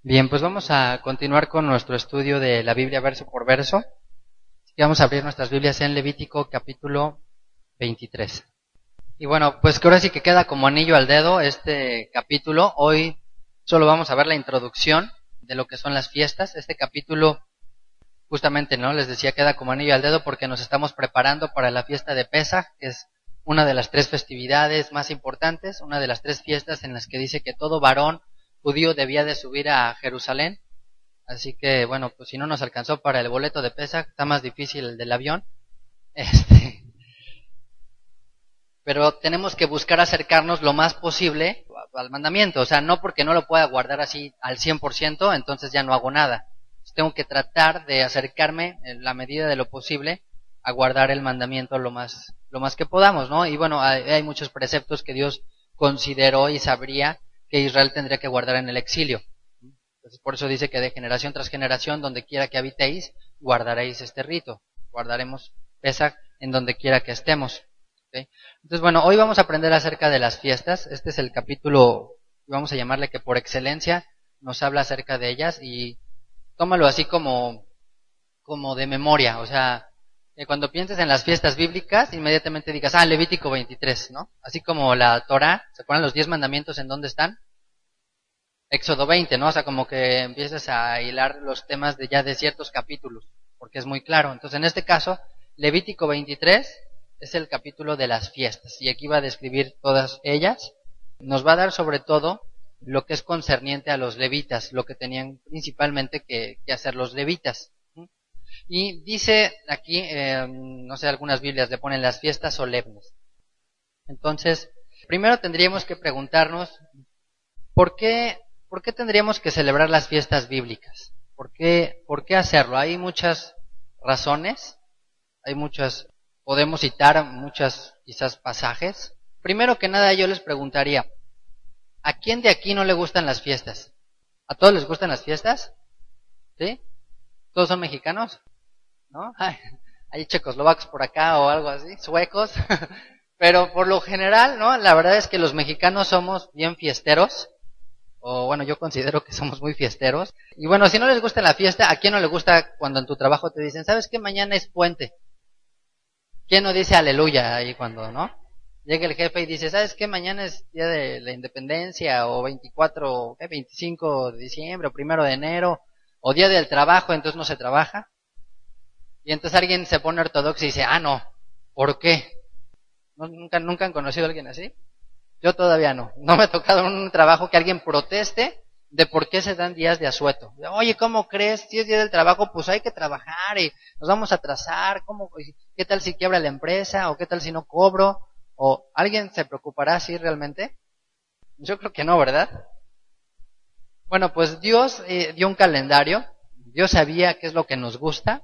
Bien, pues vamos a continuar con nuestro estudio de la Biblia verso por verso. Así que vamos a abrir nuestras Biblias en Levítico capítulo 23. Y bueno, pues que ahora sí que queda como anillo al dedo este capítulo. Hoy solo vamos a ver la introducción de lo que son las fiestas. Este capítulo justamente, ¿no? Les decía, queda como anillo al dedo porque nos estamos preparando para la fiesta de Pesaj, que es una de las 3 festividades más importantes, una de las 3 fiestas en las que dice que todo varón judío debía de subir a Jerusalén. Así que, bueno, pues si no nos alcanzó para el boleto de Pesaj, está más difícil el del avión. Pero tenemos que buscar acercarnos lo más posible al mandamiento. O sea, no porque no lo pueda guardar así al 100%, entonces ya no hago nada. Tengo que tratar de acercarme en la medida de lo posible a guardar el mandamiento lo más que podamos, ¿no? Y bueno, hay muchos preceptos que Dios consideró y sabría que Israel tendría que guardar en el exilio. Entonces, por eso dice que de generación tras generación, donde quiera que habitéis, guardaréis este rito. Guardaremos Pesaj en donde quiera que estemos. ¿Okay? Entonces, bueno, hoy vamos a aprender acerca de las fiestas. Este es el capítulo, vamos a llamarle que por excelencia nos habla acerca de ellas y tómalo así como de memoria. O sea, cuando pienses en las fiestas bíblicas, inmediatamente digas, Levítico 23, ¿no? Así como la Torá, ¿se acuerdan los 10 mandamientos en dónde están? Éxodo 20, ¿no? O sea, como que empiezas a hilar los temas de ciertos capítulos, porque es muy claro. Entonces, en este caso, Levítico 23 es el capítulo de las fiestas, y aquí va a describir todas ellas. Nos va a dar sobre todo lo que es concerniente a los levitas, lo que tenían principalmente que hacer los levitas. Y dice aquí, no sé, algunas Biblias le ponen las fiestas solemnes. Entonces, primero tendríamos que preguntarnos, ¿por qué tendríamos que celebrar las fiestas bíblicas? ¿Por qué hacerlo? Hay muchas razones, podemos citar muchas quizás pasajes. Primero que nada yo les preguntaría, ¿a quién de aquí no le gustan las fiestas? ¿A todos les gustan las fiestas? ¿Sí? ¿Todos son mexicanos? ¿No? Hay checoslovacos por acá o algo así, suecos. Pero por lo general, ¿no? La verdad es que los mexicanos somos bien fiesteros. O bueno, yo considero que somos muy fiesteros. Y bueno, si no les gusta la fiesta, ¿a quién no le gusta cuando en tu trabajo te dicen, ¿sabes qué? Mañana es puente. ¿Quién no dice aleluya ahí cuando, no? Llega el jefe y dice, ¿sabes qué? Mañana es día de la independencia, o 25 de diciembre, o 1 de enero, o día del trabajo, entonces no se trabaja. Y entonces alguien se pone ortodoxo y dice, no, ¿por qué? ¿Nunca han conocido a alguien así? Yo todavía no me ha tocado un trabajo que alguien proteste de por qué se dan días de asueto. Oye, ¿cómo crees? Si es día del trabajo, pues hay que trabajar y nos vamos a atrasar. ¿Qué tal si quiebra la empresa? ¿O qué tal si no cobro? ¿O alguien se preocupará así realmente? Yo creo que no, ¿verdad? Bueno, pues Dios dio un calendario. Dios sabía qué es lo que nos gusta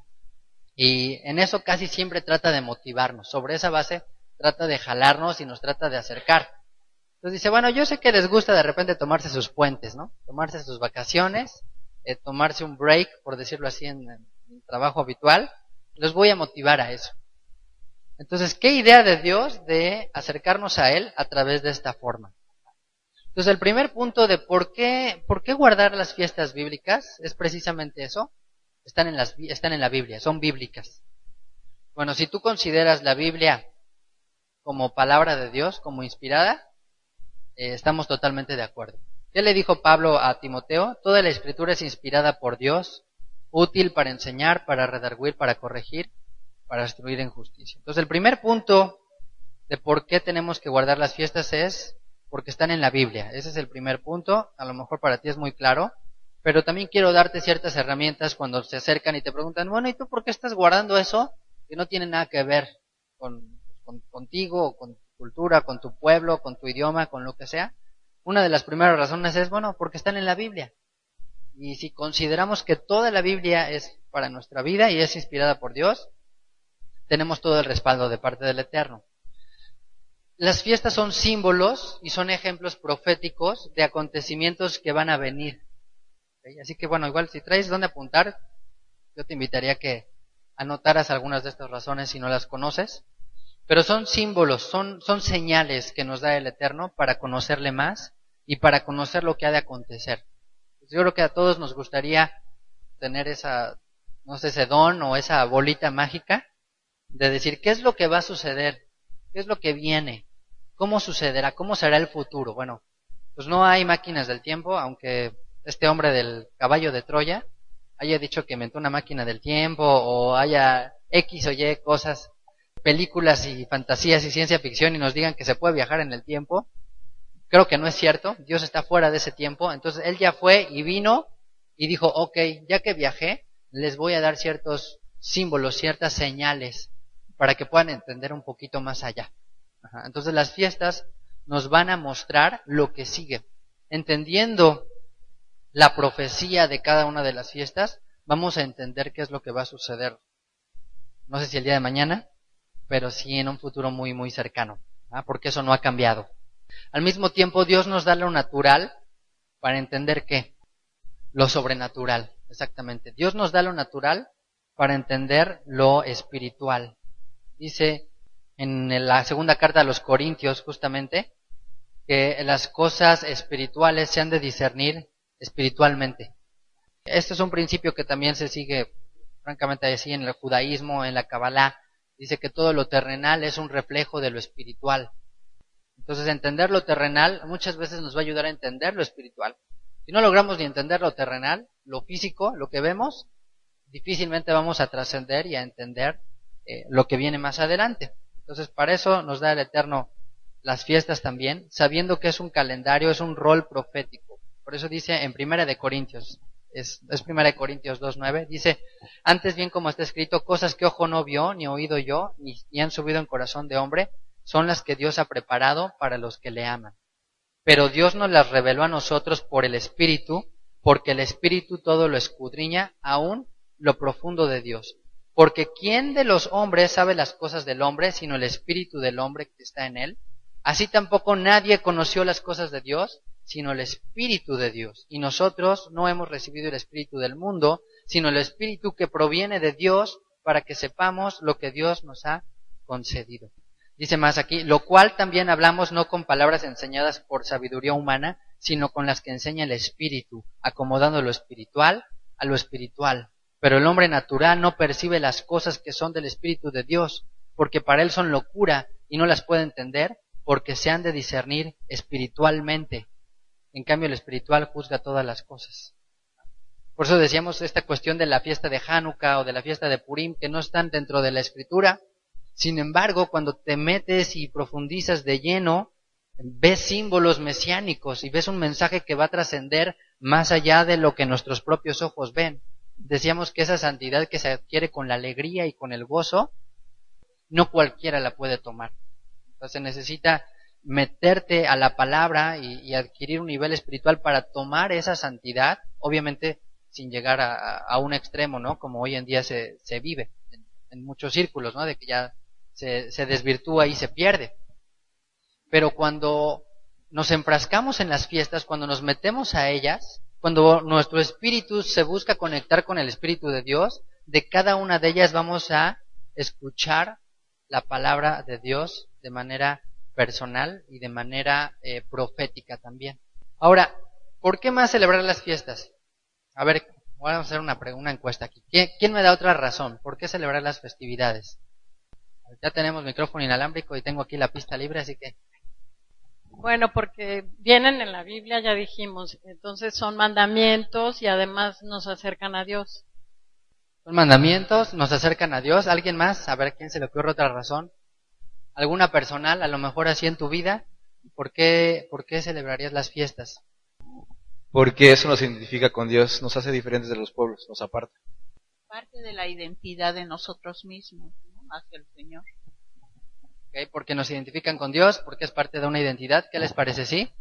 y en eso casi siempre trata de motivarnos. Sobre esa base trata de jalarnos y nos trata de acercar. Entonces dice, bueno, yo sé que les gusta de repente tomarse sus puentes, ¿no? Tomarse sus vacaciones, tomarse un break, por decirlo así, en el trabajo habitual. Los voy a motivar a eso. Entonces, ¿qué idea de Dios de acercarnos a Él a través de esta forma? Entonces, el primer punto de por qué guardar las fiestas bíblicas es precisamente eso. Están en la Biblia, son bíblicas. Bueno, si tú consideras la Biblia como palabra de Dios, como inspirada, estamos totalmente de acuerdo. ¿Qué le dijo Pablo a Timoteo? Toda la escritura es inspirada por Dios, útil para enseñar, para redarguir, para corregir, para instruir en justicia. Entonces el primer punto de por qué tenemos que guardar las fiestas es porque están en la Biblia. Ese es el primer punto. A lo mejor para ti es muy claro, pero también quiero darte ciertas herramientas cuando se acercan y te preguntan, bueno, ¿y tú por qué estás guardando eso que no tiene nada que ver contigo, o con cultura, con tu pueblo, con tu idioma, con lo que sea? Una de las primeras razones es, bueno, porque están en la Biblia. Y si consideramos que toda la Biblia es para nuestra vida y es inspirada por Dios, tenemos todo el respaldo de parte del Eterno. Las fiestas son símbolos y son ejemplos proféticos de acontecimientos que van a venir. ¿Okay? Así que bueno, igual si traes dónde apuntar, yo te invitaría a que anotaras algunas de estas razones si no las conoces. Pero son símbolos, son señales que nos da el Eterno para conocerle más y para conocer lo que ha de acontecer. Yo creo que a todos nos gustaría tener esa, no sé, ese don o esa bolita mágica de decir qué es lo que va a suceder, qué es lo que viene, cómo sucederá, cómo será el futuro. Bueno, pues no hay máquinas del tiempo, aunque este hombre del caballo de Troya haya dicho que inventó una máquina del tiempo o haya X o Y cosas, películas y fantasías y ciencia ficción y nos digan que se puede viajar en el tiempo. Creo que no es cierto, Dios está fuera de ese tiempo, entonces Él ya fue y vino y dijo, ok, ya que viajé, les voy a dar ciertos símbolos, ciertas señales, para que puedan entender un poquito más allá. Entonces las fiestas nos van a mostrar lo que sigue. Entendiendo la profecía de cada una de las fiestas, vamos a entender qué es lo que va a suceder. No sé si el día de mañana, pero sí en un futuro muy, muy cercano, porque eso no ha cambiado. Al mismo tiempo, Dios nos da lo natural para entender ¿qué? Lo sobrenatural, exactamente. Dios nos da lo natural para entender lo espiritual. Dice en la segunda carta a los Corintios, justamente, que las cosas espirituales se han de discernir espiritualmente. Este es un principio que también se sigue, francamente, así en el judaísmo, en la Kabbalah. Dice que todo lo terrenal es un reflejo de lo espiritual. Entonces, entender lo terrenal muchas veces nos va a ayudar a entender lo espiritual. Si no logramos ni entender lo terrenal, lo físico, lo que vemos, difícilmente vamos a trascender y a entender lo que viene más adelante. Entonces, para eso nos da el Eterno las fiestas también, sabiendo que es un calendario, es un rol profético. Por eso dice en Primera de Corintios, es Primera de Corintios 2:9, dice, antes bien como está escrito, cosas que ojo no vio, ni oído yo, ni han subido en corazón de hombre, son las que Dios ha preparado para los que le aman. Pero Dios nos las reveló a nosotros por el Espíritu, porque el Espíritu todo lo escudriña, aún lo profundo de Dios. Porque ¿quién de los hombres sabe las cosas del hombre, sino el Espíritu del hombre que está en él? Así tampoco nadie conoció las cosas de Dios, sino el Espíritu de Dios. Y nosotros no hemos recibido el Espíritu del mundo, sino el Espíritu que proviene de Dios, para que sepamos lo que Dios nos ha concedido. Dice más aquí, lo cual también hablamos no con palabras enseñadas por sabiduría humana, sino con las que enseña el Espíritu, acomodando lo espiritual a lo espiritual. Pero el hombre natural no percibe las cosas que son del Espíritu de Dios, porque para él son locura y no las puede entender, porque se han de discernir espiritualmente. En cambio, el espiritual juzga todas las cosas. Por eso decíamos esta cuestión de la fiesta de Hanukkah o de la fiesta de Purim, que no están dentro de la Escritura. Sin embargo, cuando te metes y profundizas de lleno, ves símbolos mesiánicos y ves un mensaje que va a trascender más allá de lo que nuestros propios ojos ven. Decíamos que esa santidad que se adquiere con la alegría y con el gozo, no cualquiera la puede tomar. Entonces necesita meterte a la palabra y adquirir un nivel espiritual para tomar esa santidad, obviamente sin llegar a un extremo, ¿no? Como hoy en día se vive en muchos círculos, ¿no? De que ya se desvirtúa y se pierde. Pero cuando nos enfrascamos en las fiestas, cuando nos metemos a ellas, cuando nuestro espíritu se busca conectar con el Espíritu de Dios, de cada una de ellas vamos a escuchar la palabra de Dios de manera personal y de manera profética también. Ahora, ¿por qué más celebrar las fiestas? A ver, vamos a hacer una encuesta aquí. ¿Quién me da otra razón? ¿Por qué celebrar las festividades? Ya tenemos micrófono inalámbrico y tengo aquí la pista libre, así que... Bueno, porque vienen en la Biblia, ya dijimos, entonces son mandamientos y además nos acercan a Dios. Son mandamientos, nos acercan a Dios. ¿Alguien más? A ver, ¿quién se le ocurre otra razón? ¿Alguna personal, a lo mejor así en tu vida? ¿Por qué celebrarías las fiestas? Porque eso nos identifica con Dios, nos hace diferentes de los pueblos, nos aparta. Parte de la identidad de nosotros mismos, ¿no? Hacia el Señor. Okay, porque nos identifican con Dios, porque es parte de una identidad. ¿Qué les parece? ¿Sí?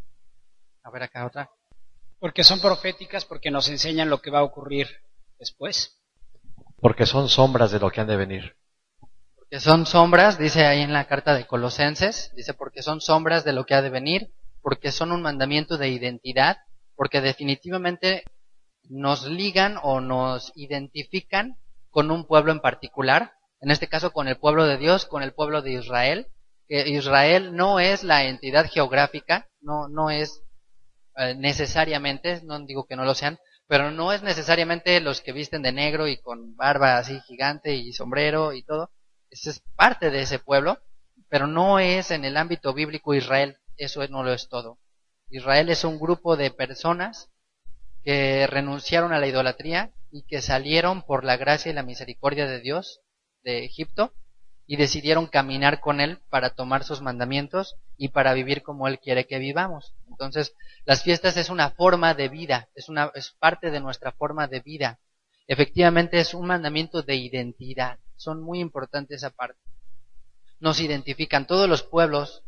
A ver acá otra. Porque son proféticas, porque nos enseñan lo que va a ocurrir después. Porque son sombras de lo que han de venir. Porque son sombras, dice ahí en la carta de Colosenses, dice porque son sombras de lo que ha de venir, porque son un mandamiento de identidad, porque definitivamente nos ligan o nos identifican con un pueblo en particular, en este caso con el pueblo de Dios, con el pueblo de Israel, que Israel no es la entidad geográfica, no es necesariamente, no digo que no lo sean, pero no es necesariamente los que visten de negro y con barba así gigante y sombrero y todo. Eso es parte de ese pueblo, pero no es en el ámbito bíblico Israel, eso no lo es todo. Israel es un grupo de personas que renunciaron a la idolatría y que salieron por la gracia y la misericordia de Dios de Egipto y decidieron caminar con Él para tomar sus mandamientos y para vivir como Él quiere que vivamos. Entonces, las fiestas es una forma de vida, es parte de nuestra forma de vida. Efectivamente es un mandamiento de identidad, son muy importantes esa parte. Nos identifican, todos los pueblos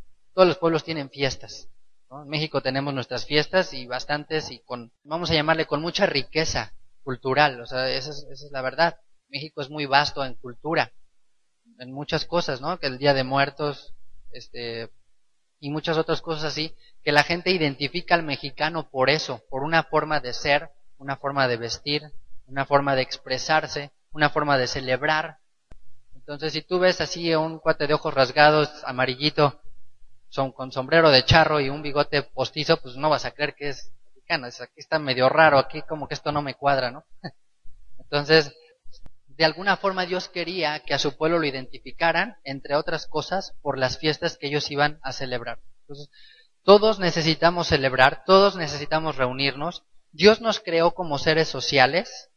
tienen fiestas, ¿no? En México tenemos nuestras fiestas y bastantes y vamos a llamarle con mucha riqueza cultural, o sea, esa es la verdad. México es muy vasto en cultura, en muchas cosas, ¿no? Que el Día de Muertos, y muchas otras cosas así, que la gente identifica al mexicano por eso, por una forma de ser, una forma de vestir, una forma de expresarse, una forma de celebrar. Entonces, si tú ves así a un cuate de ojos rasgados, amarillito, con sombrero de charro y un bigote postizo, pues no vas a creer que es mexicano. Aquí está medio raro, aquí como que esto no me cuadra, ¿no? Entonces, de alguna forma Dios quería que a su pueblo lo identificaran, entre otras cosas, por las fiestas que ellos iban a celebrar. Entonces, todos necesitamos celebrar, todos necesitamos reunirnos. Dios nos creó como seres sociales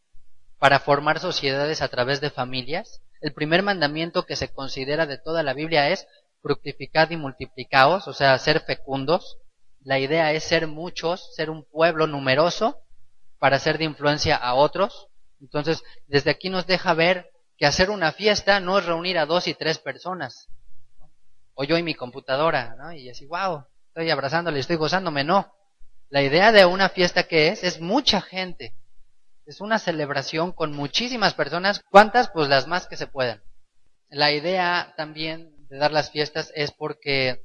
para formar sociedades a través de familias. El primer mandamiento que se considera de toda la Biblia es fructificad y multiplicaos, o sea, ser fecundos. La idea es ser muchos, ser un pueblo numeroso para ser de influencia a otros. Entonces, desde aquí nos deja ver que hacer una fiesta no es reunir a 2 y 3 personas, ¿no? O yo y mi computadora, ¿no? Y así, wow, estoy abrazándole, estoy gozándome, no. La idea de una fiesta que es mucha gente. Es una celebración con muchísimas personas. ¿Cuántas? Pues las más que se puedan. La idea también de dar las fiestas es porque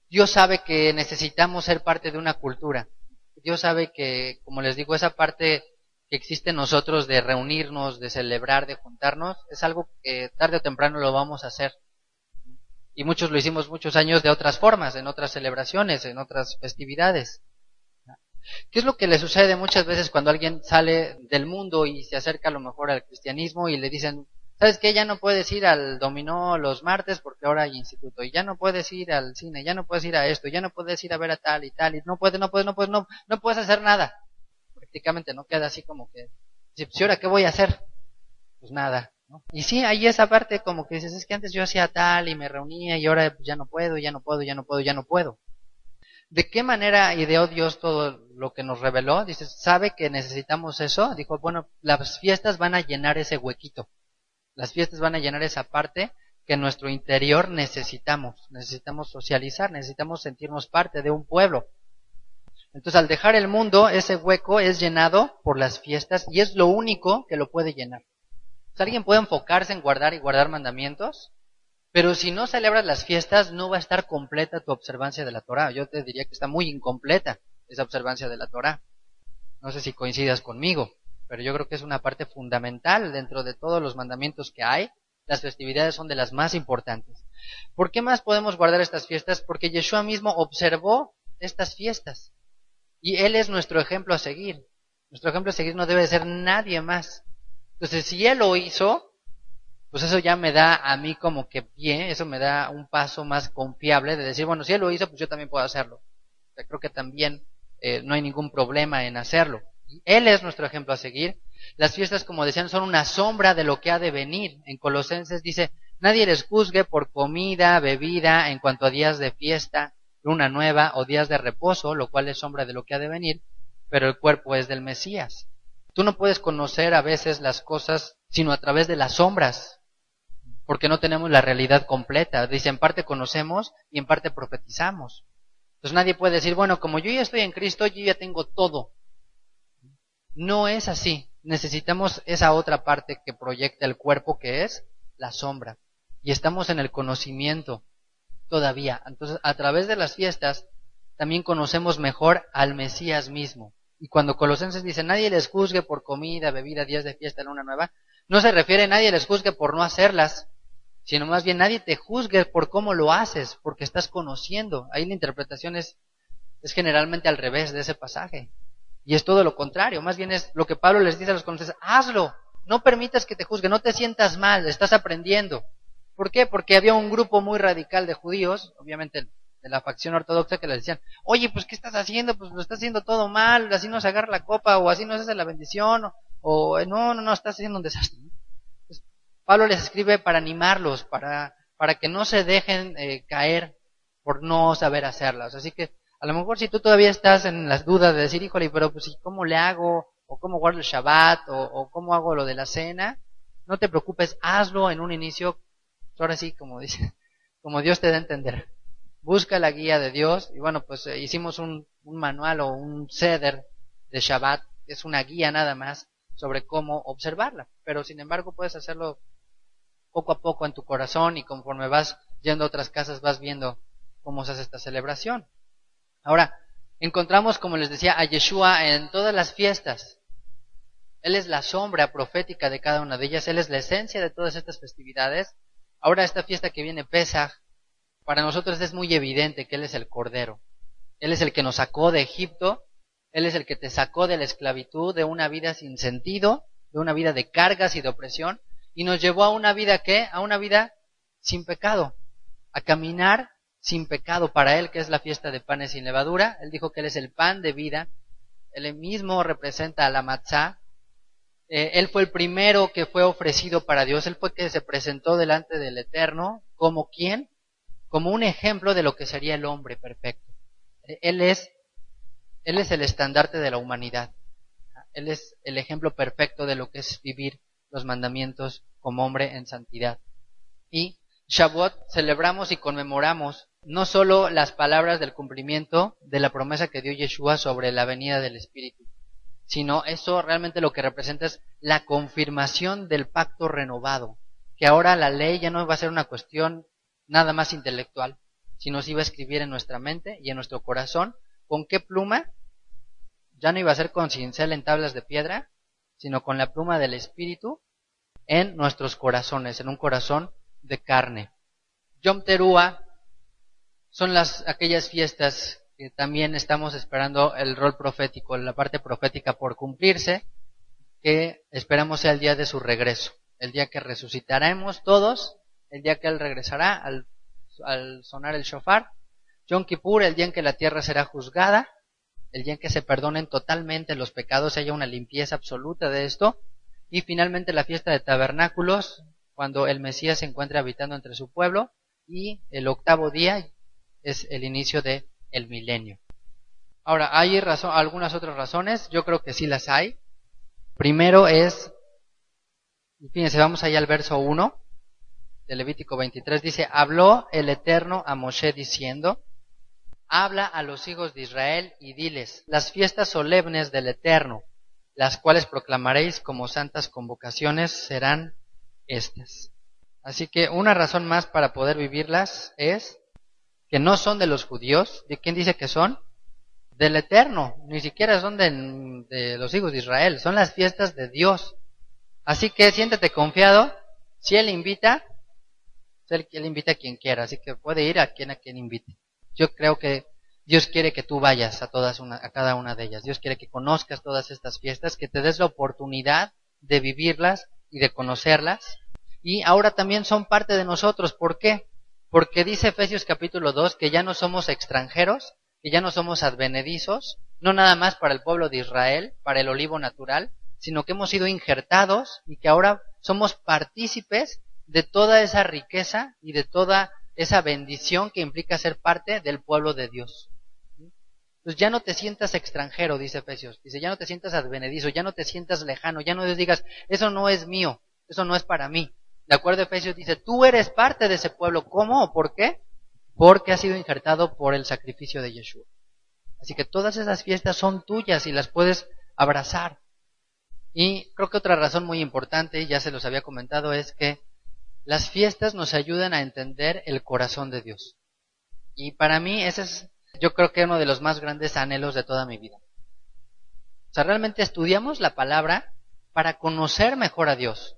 Dios sabe que necesitamos ser parte de una cultura. Dios sabe que, como les digo, esa parte que existe en nosotros de reunirnos, de celebrar, de juntarnos, es algo que tarde o temprano lo vamos a hacer. Y muchos lo hicimos muchos años de otras formas, en otras celebraciones, en otras festividades. ¿Qué es lo que le sucede muchas veces cuando alguien sale del mundo y se acerca a lo mejor al cristianismo y le dicen, ¿sabes qué? Ya no puedes ir al dominó los martes porque ahora hay instituto, y ya no puedes ir al cine, ya no puedes ir a esto, ya no puedes ir a ver a tal y tal, y no puedes hacer nada. Prácticamente no queda así como que, ¿y ahora qué voy a hacer? Pues nada, ¿no? Y sí, hay esa parte como que dices, es que antes yo hacía tal y me reunía y ahora pues ya no puedo. ¿De qué manera ideó Dios todo lo que nos reveló? Dice, ¿sabe que necesitamos eso? Dijo, bueno, las fiestas van a llenar ese huequito. Las fiestas van a llenar esa parte que en nuestro interior necesitamos. Necesitamos socializar, necesitamos sentirnos parte de un pueblo. Entonces, al dejar el mundo, ese hueco es llenado por las fiestas y es lo único que lo puede llenar. O sea, alguien puede enfocarse en guardar y guardar mandamientos, pero si no celebras las fiestas, no va a estar completa tu observancia de la Torá. Yo te diría que está muy incompleta esa observancia de la Torá. No sé si coincidas conmigo, pero yo creo que es una parte fundamental dentro de todos los mandamientos que hay. Las festividades son de las más importantes. ¿Por qué más podemos guardar estas fiestas? Porque Yeshua mismo observó estas fiestas. Y Él es nuestro ejemplo a seguir. Nuestro ejemplo a seguir no debe ser nadie más. Entonces, si Él lo hizo, pues eso ya me da a mí como que pie, eso me da un paso más confiable de decir, bueno, si Él lo hizo, pues yo también puedo hacerlo. O sea, creo que también no hay ningún problema en hacerlo. Y Él es nuestro ejemplo a seguir. Las fiestas, como decían, son una sombra de lo que ha de venir. En Colosenses dice, nadie les juzgue por comida, bebida, en cuanto a días de fiesta, luna nueva o días de reposo, lo cual es sombra de lo que ha de venir, pero el cuerpo es del Mesías. Tú no puedes conocer a veces las cosas sino a través de las sombras, porque no tenemos la realidad completa. Dice, en parte conocemos y en parte profetizamos. Entonces nadie puede decir, bueno, como yo ya estoy en Cristo, yo ya tengo todo. No es así. Necesitamos esa otra parte que proyecta el cuerpo, que es la sombra. Y estamos en el conocimiento todavía. Entonces, a través de las fiestas, también conocemos mejor al Mesías mismo. Y cuando Colosenses dice, nadie les juzgue por comida, bebida, días de fiesta, luna nueva, no se refiere a nadie les juzgue por no hacerlas, sino más bien nadie te juzgue por cómo lo haces, porque estás conociendo. Ahí la interpretación es es generalmente al revés de ese pasaje. Y es todo lo contrario, más bien es lo que Pablo les dice a los colosenses: hazlo, no permitas que te juzguen, no te sientas mal, estás aprendiendo. ¿Por qué? Porque había un grupo muy radical de judíos, obviamente de la facción ortodoxa, que les decían: oye, pues ¿qué estás haciendo? Pues lo estás haciendo todo mal, así no se agarra la copa, o así no se hace la bendición, o no, estás haciendo un desastre. Entonces, Pablo les escribe para animarlos, para que no se dejen caer por no saber hacerlas. Así que a lo mejor si tú todavía estás en las dudas de decir: híjole, pero pues ¿cómo le hago? O ¿cómo guardo el Shabbat? O ¿cómo hago lo de la cena? No te preocupes, hazlo en un inicio, ahora sí, como dice, como Dios te da a entender. Busca la guía de Dios. Y bueno, pues hicimos un manual o un seder de Shabbat, que es una guía nada más sobre cómo observarla. Pero sin embargo puedes hacerlo poco a poco en tu corazón, y conforme vas yendo a otras casas vas viendo cómo se hace esta celebración. Ahora, encontramos, como les decía, a Yeshua en todas las fiestas. Él es la sombra profética de cada una de ellas, Él es la esencia de todas estas festividades. Ahora, esta fiesta que viene, Pesaj, para nosotros es muy evidente que Él es el Cordero. Él es el que nos sacó de Egipto, Él es el que te sacó de la esclavitud, de una vida sin sentido, de una vida de cargas y de opresión, y nos llevó a una vida, ¿qué? A una vida sin pecado, a caminar sin pecado para Él, que es la fiesta de panes sin levadura. Él dijo que Él es el pan de vida, Él mismo representa a la matzá. Él fue el primero que fue ofrecido para Dios, Él fue el que se presentó delante del Eterno, ¿como quién? Como un ejemplo de lo que sería el hombre perfecto. Él es el estandarte de la humanidad. Él es el ejemplo perfecto de lo que es vivir los mandamientos como hombre en santidad. Y Shavuot celebramos y conmemoramos no solo las palabras del cumplimiento de la promesa que dio Yeshua sobre la venida del Espíritu, sino eso realmente lo que representa es la confirmación del pacto renovado, que ahora la ley ya no va a ser una cuestión nada más intelectual, sino se iba a escribir en nuestra mente y en nuestro corazón. ¿Con qué pluma? Ya no iba a ser con cincel en tablas de piedra, sino con la pluma del Espíritu en nuestros corazones, en un corazón de carne. Yom Teruah son aquellas fiestas que también estamos esperando el rol profético, la parte profética por cumplirse, que esperamos sea el día de su regreso, el día que resucitaremos todos, el día que Él regresará al sonar el shofar. Yom Kippur, el día en que la tierra será juzgada, el día en que se perdonen totalmente los pecados, haya una limpieza absoluta de esto. Y finalmente la fiesta de tabernáculos, cuando el Mesías se encuentra habitando entre su pueblo, y el octavo día es el inicio del milenio. Ahora, ¿hay algunas otras razones? Yo creo que sí las hay. Primero es, fíjense, vamos allá al verso 1 de Levítico 23, dice: habló el Eterno a Moshe diciendo: habla a los hijos de Israel y diles: las fiestas solemnes del Eterno, las cuales proclamaréis como santas convocaciones, serán estas. Así que una razón más para poder vivirlas es que no son de los judíos. ¿De quién dice que son? Del Eterno. Ni siquiera son de los hijos de Israel. Son las fiestas de Dios. Así que siéntete confiado. Si Él invita, Él invita a quien quiera. Así que puede ir a quien invite. Yo creo que Dios quiere que tú vayas a cada una de ellas. Dios quiere que conozcas todas estas fiestas, que te des la oportunidad de vivirlas y de conocerlas. Y ahora también son parte de nosotros. ¿Por qué? Porque dice Efesios capítulo 2 que ya no somos extranjeros, que ya no somos advenedizos, no nada más para el pueblo de Israel, para el olivo natural, sino que hemos sido injertados y que ahora somos partícipes de toda esa riqueza y de toda esa bendición que implica ser parte del pueblo de Dios. Pues ya no te sientas extranjero, dice Efesios, dice, ya no te sientas advenedizo, ya no te sientas lejano, ya no digas, eso no es mío, eso no es para mí. De acuerdo a Efesios dice, tú eres parte de ese pueblo. ¿Cómo o por qué? Porque has sido injertado por el sacrificio de Yeshua. Así que todas esas fiestas son tuyas y las puedes abrazar. Y creo que otra razón muy importante, ya se los había comentado, es que las fiestas nos ayudan a entender el corazón de Dios. Y para mí ese es, yo creo que uno de los más grandes anhelos de toda mi vida. O sea, realmente estudiamos la palabra para conocer mejor a Dios.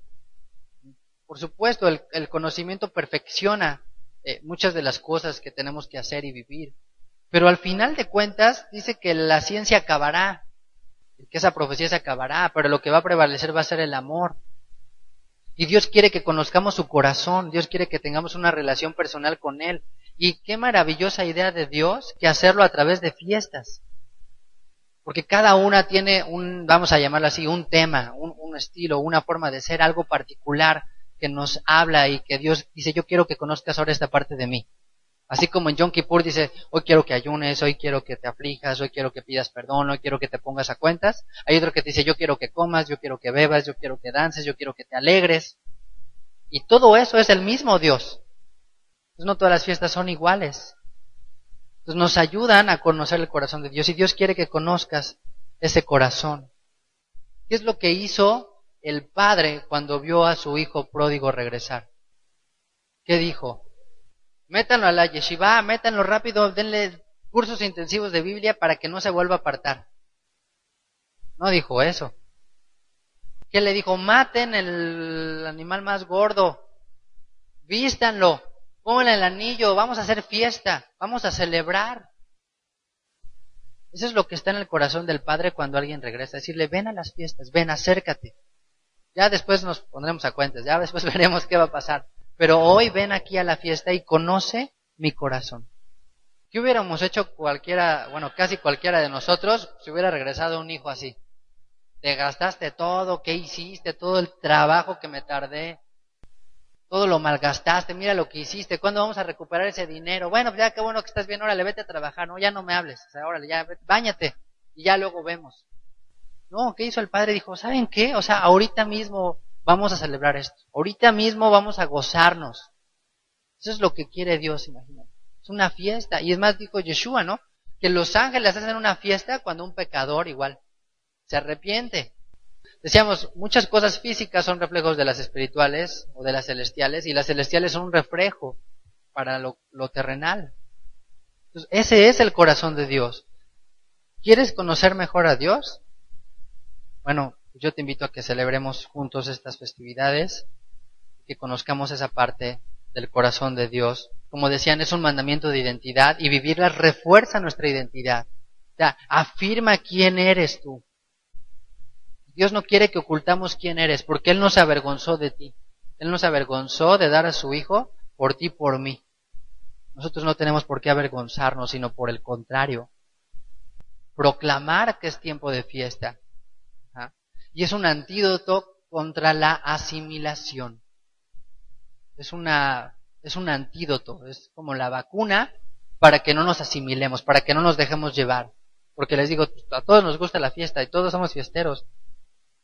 Por supuesto, el conocimiento perfecciona muchas de las cosas que tenemos que hacer y vivir. Pero al final de cuentas dice que la ciencia acabará, que esa profecía se acabará, pero lo que va a prevalecer va a ser el amor. Y Dios quiere que conozcamos su corazón, Dios quiere que tengamos una relación personal con Él. Y qué maravillosa idea de Dios que hacerlo a través de fiestas. Porque cada una tiene vamos a llamarlo así, un tema, un estilo, una forma de ser, algo particular que nos habla y que Dios dice, yo quiero que conozcas ahora esta parte de mí. Así como en Yom Kippur dice, hoy quiero que ayunes, hoy quiero que te aflijas, hoy quiero que pidas perdón, hoy quiero que te pongas a cuentas. Hay otro que te dice, yo quiero que comas, yo quiero que bebas, yo quiero que dances, yo quiero que te alegres. Y todo eso es el mismo Dios. Entonces no todas las fiestas son iguales. Entonces nos ayudan a conocer el corazón de Dios y Dios quiere que conozcas ese corazón. ¿Qué es lo que hizo el padre cuando vio a su hijo pródigo regresar? ¿Qué dijo? Métanlo a la yeshiva, métanlo rápido, denle cursos intensivos de Biblia para que no se vuelva a apartar. No dijo eso. ¿Qué le dijo? Maten el animal más gordo, vístanlo, pónganle el anillo, vamos a hacer fiesta, vamos a celebrar. Eso es lo que está en el corazón del Padre cuando alguien regresa, decirle, ven a las fiestas, ven, acércate. Ya después nos pondremos a cuentas, ya después veremos qué va a pasar. Pero hoy ven aquí a la fiesta y conoce mi corazón. ¿Qué hubiéramos hecho casi cualquiera de nosotros si hubiera regresado un hijo así? Te gastaste todo, ¿qué hiciste? Todo el trabajo que me tardé. Todo lo malgastaste, mira lo que hiciste. ¿Cuándo vamos a recuperar ese dinero? Bueno, pues ya qué bueno que estás bien, órale, vete a trabajar. No, ya no me hables. O sea, órale, ya, báñate. Y ya luego vemos. No, ¿qué hizo el padre? Dijo, ¿saben qué? O sea, ahorita mismo vamos a celebrar esto. Ahorita mismo vamos a gozarnos. Eso es lo que quiere Dios, imagínate. Es una fiesta. Y es más, dijo Yeshua, ¿no? Que los ángeles hacen una fiesta cuando un pecador igual se arrepiente. Decíamos, muchas cosas físicas son reflejos de las espirituales o de las celestiales, y las celestiales son un reflejo para lo terrenal. Entonces, ese es el corazón de Dios. ¿Quieres conocer mejor a Dios? Bueno, yo te invito a que celebremos juntos estas festividades, que conozcamos esa parte del corazón de Dios. Como decían, es un mandamiento de identidad y vivirla refuerza nuestra identidad. O sea, afirma quién eres tú. Dios no quiere que ocultamos quién eres, porque Él no se avergonzó de ti. Él no se avergonzó de dar a su Hijo por ti, por mí. Nosotros no tenemos por qué avergonzarnos, sino por el contrario. Proclamar que es tiempo de fiesta. ¿Ah? Y es un antídoto contra la asimilación. Es un antídoto, es como la vacuna para que no nos asimilemos, para que no nos dejemos llevar. Porque les digo, a todos nos gusta la fiesta y todos somos fiesteros.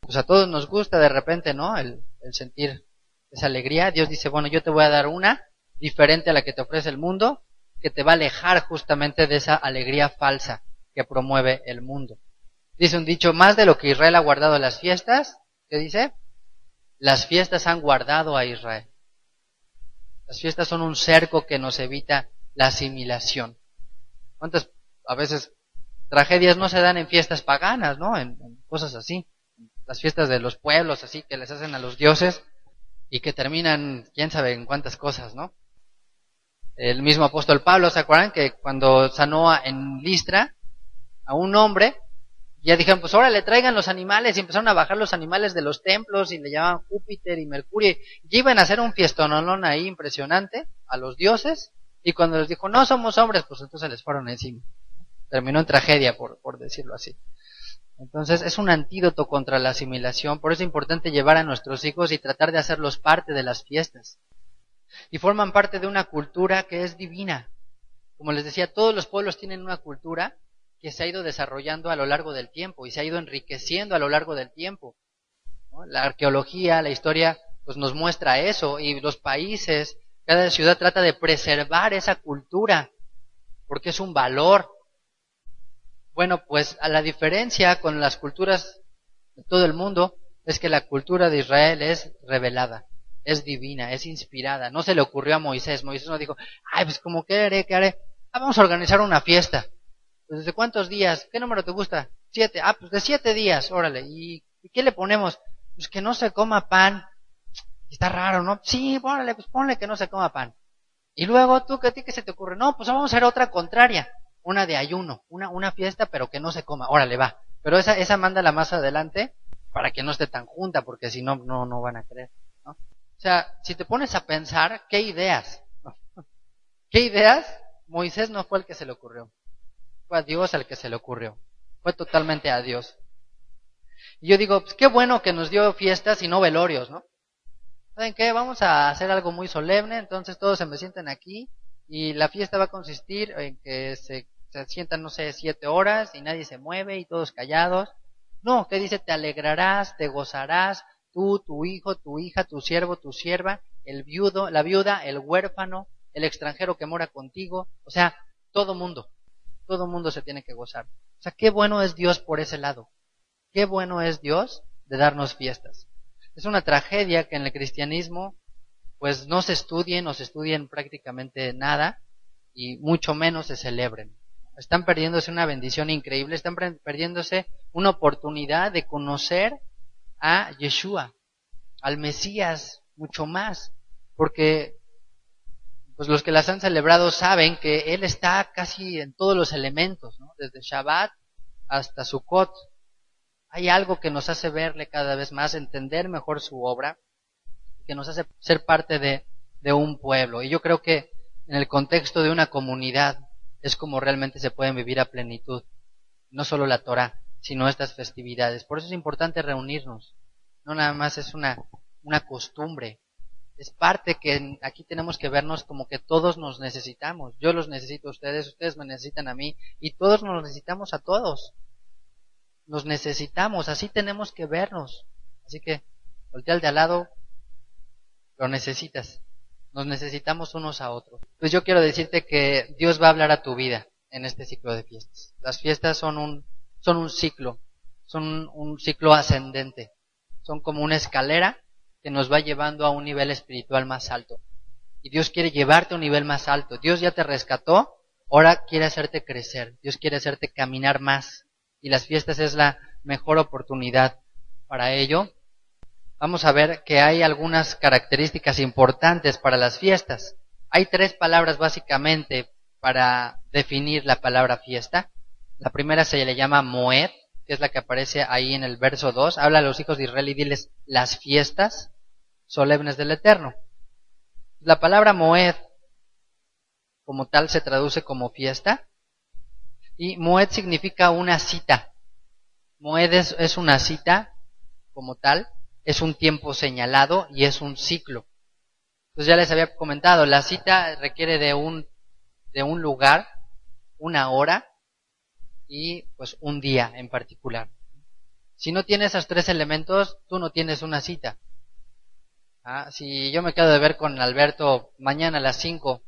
Pues a todos nos gusta de repente, ¿no? El sentir esa alegría. Dios dice, bueno, yo te voy a dar una diferente a la que te ofrece el mundo, que te va a alejar justamente de esa alegría falsa que promueve el mundo. Dice un dicho, más de lo que Israel ha guardado las fiestas, ¿qué dice? Las fiestas han guardado a Israel. Las fiestas son un cerco que nos evita la asimilación. ¿Cuántas a veces tragedias no se dan en fiestas paganas, ¿no? En cosas así. Las fiestas de los pueblos, así, que les hacen a los dioses y que terminan, quién sabe en cuántas cosas, ¿no? El mismo apóstol Pablo, ¿se acuerdan? Que cuando sanó en Listra a un hombre, ya dijeron, pues ahora le traigan los animales, y empezaron a bajar los animales de los templos y le llamaban Júpiter y Mercurio, y iban a hacer un fiestonón ahí impresionante a los dioses, y cuando les dijo, no somos hombres, pues entonces les fueron encima. Terminó en tragedia, por decirlo así. Entonces es un antídoto contra la asimilación, por eso es importante llevar a nuestros hijos y tratar de hacerlos parte de las fiestas. Y forman parte de una cultura que es divina. Como les decía, todos los pueblos tienen una cultura que se ha ido desarrollando a lo largo del tiempo y se ha ido enriqueciendo a lo largo del tiempo, ¿no? La arqueología, la historia, pues nos muestra eso, y los países, cada ciudad trata de preservar esa cultura, porque es un valor. Bueno, pues a la diferencia con las culturas de todo el mundo, es que la cultura de Israel es revelada, es divina, es inspirada. No se le ocurrió a Moisés. Moisés no dijo, ay, pues como qué haré. Vamos a organizar una fiesta. Pues, ¿desde cuántos días? ¿Qué número te gusta? 7. Pues de 7 días, órale. ¿Y qué le ponemos? Pues que no se coma pan. Está raro, ¿no? Sí, órale, pues ponle que no se coma pan. Y luego, ¿tú qué a ti qué se te ocurre? No, pues vamos a hacer otra contraria. una de ayuno, una fiesta, pero que no se coma. Órale, va. Pero esa mándala más adelante para que no esté tan junta, porque si no, no van a creer, ¿no? O sea, si te pones a pensar, ¿qué ideas? ¿Qué ideas? Moisés no fue el que se le ocurrió. Fue a Dios el que se le ocurrió. Fue totalmente a Dios. Y yo digo, pues qué bueno que nos dio fiestas y no velorios, ¿no? ¿Saben qué? Vamos a hacer algo muy solemne, entonces todos se me sientan aquí y la fiesta va a consistir en que se sientan, no sé, 7 horas y nadie se mueve y todos callados. No, ¿qué dice? Te alegrarás, te gozarás, tú, tu hijo, tu hija, tu siervo, tu sierva, el viudo, la viuda, el huérfano, el extranjero que mora contigo. O sea, todo mundo se tiene que gozar. O sea, qué bueno es Dios por ese lado. Qué bueno es Dios de darnos fiestas. Es una tragedia que en el cristianismo pues no se estudien prácticamente nada y mucho menos se celebren. Están perdiéndose una bendición increíble, están perdiéndose una oportunidad de conocer a Yeshua, al Mesías, mucho más, porque pues los que las han celebrado saben que Él está casi en todos los elementos, ¿no? Desde Shabbat hasta Sukkot. Hay algo que nos hace verle cada vez más, entender mejor su obra, que nos hace ser parte de un pueblo. Y yo creo que en el contexto de una comunidad es como realmente se pueden vivir a plenitud. No solo la Torah, sino estas festividades. Por eso es importante reunirnos. No nada más es una costumbre. Es parte que aquí tenemos que vernos como que todos nos necesitamos. Yo los necesito a ustedes, ustedes me necesitan a mí, y todos nos necesitamos a todos. Nos necesitamos, así tenemos que vernos. Así que, voltea al de al lado, lo necesitas. Nos necesitamos unos a otros. Pues yo quiero decirte que Dios va a hablar a tu vida en este ciclo de fiestas. Las fiestas son un ciclo, son un ciclo ascendente. Son como una escalera que nos va llevando a un nivel espiritual más alto. Y Dios quiere llevarte a un nivel más alto. Dios ya te rescató, ahora quiere hacerte crecer. Dios quiere hacerte caminar más. Y las fiestas es la mejor oportunidad para ello. Vamos a ver que hay algunas características importantes para las fiestas. Hay 3 palabras básicamente para definir la palabra fiesta. La primera se le llama Moed, que es la que aparece ahí en el verso 2. Habla a los hijos de Israel y diles las fiestas solemnes del Eterno. La palabra Moed como tal se traduce como fiesta. Y Moed significa una cita. Moed es una cita como tal, es un tiempo señalado y es un ciclo. Entonces ya les había comentado, la cita requiere de un lugar, una hora y pues un día en particular. Si no tienes esos 3 elementos, tú no tienes una cita. Si yo me quedo de ver con Alberto mañana a las 5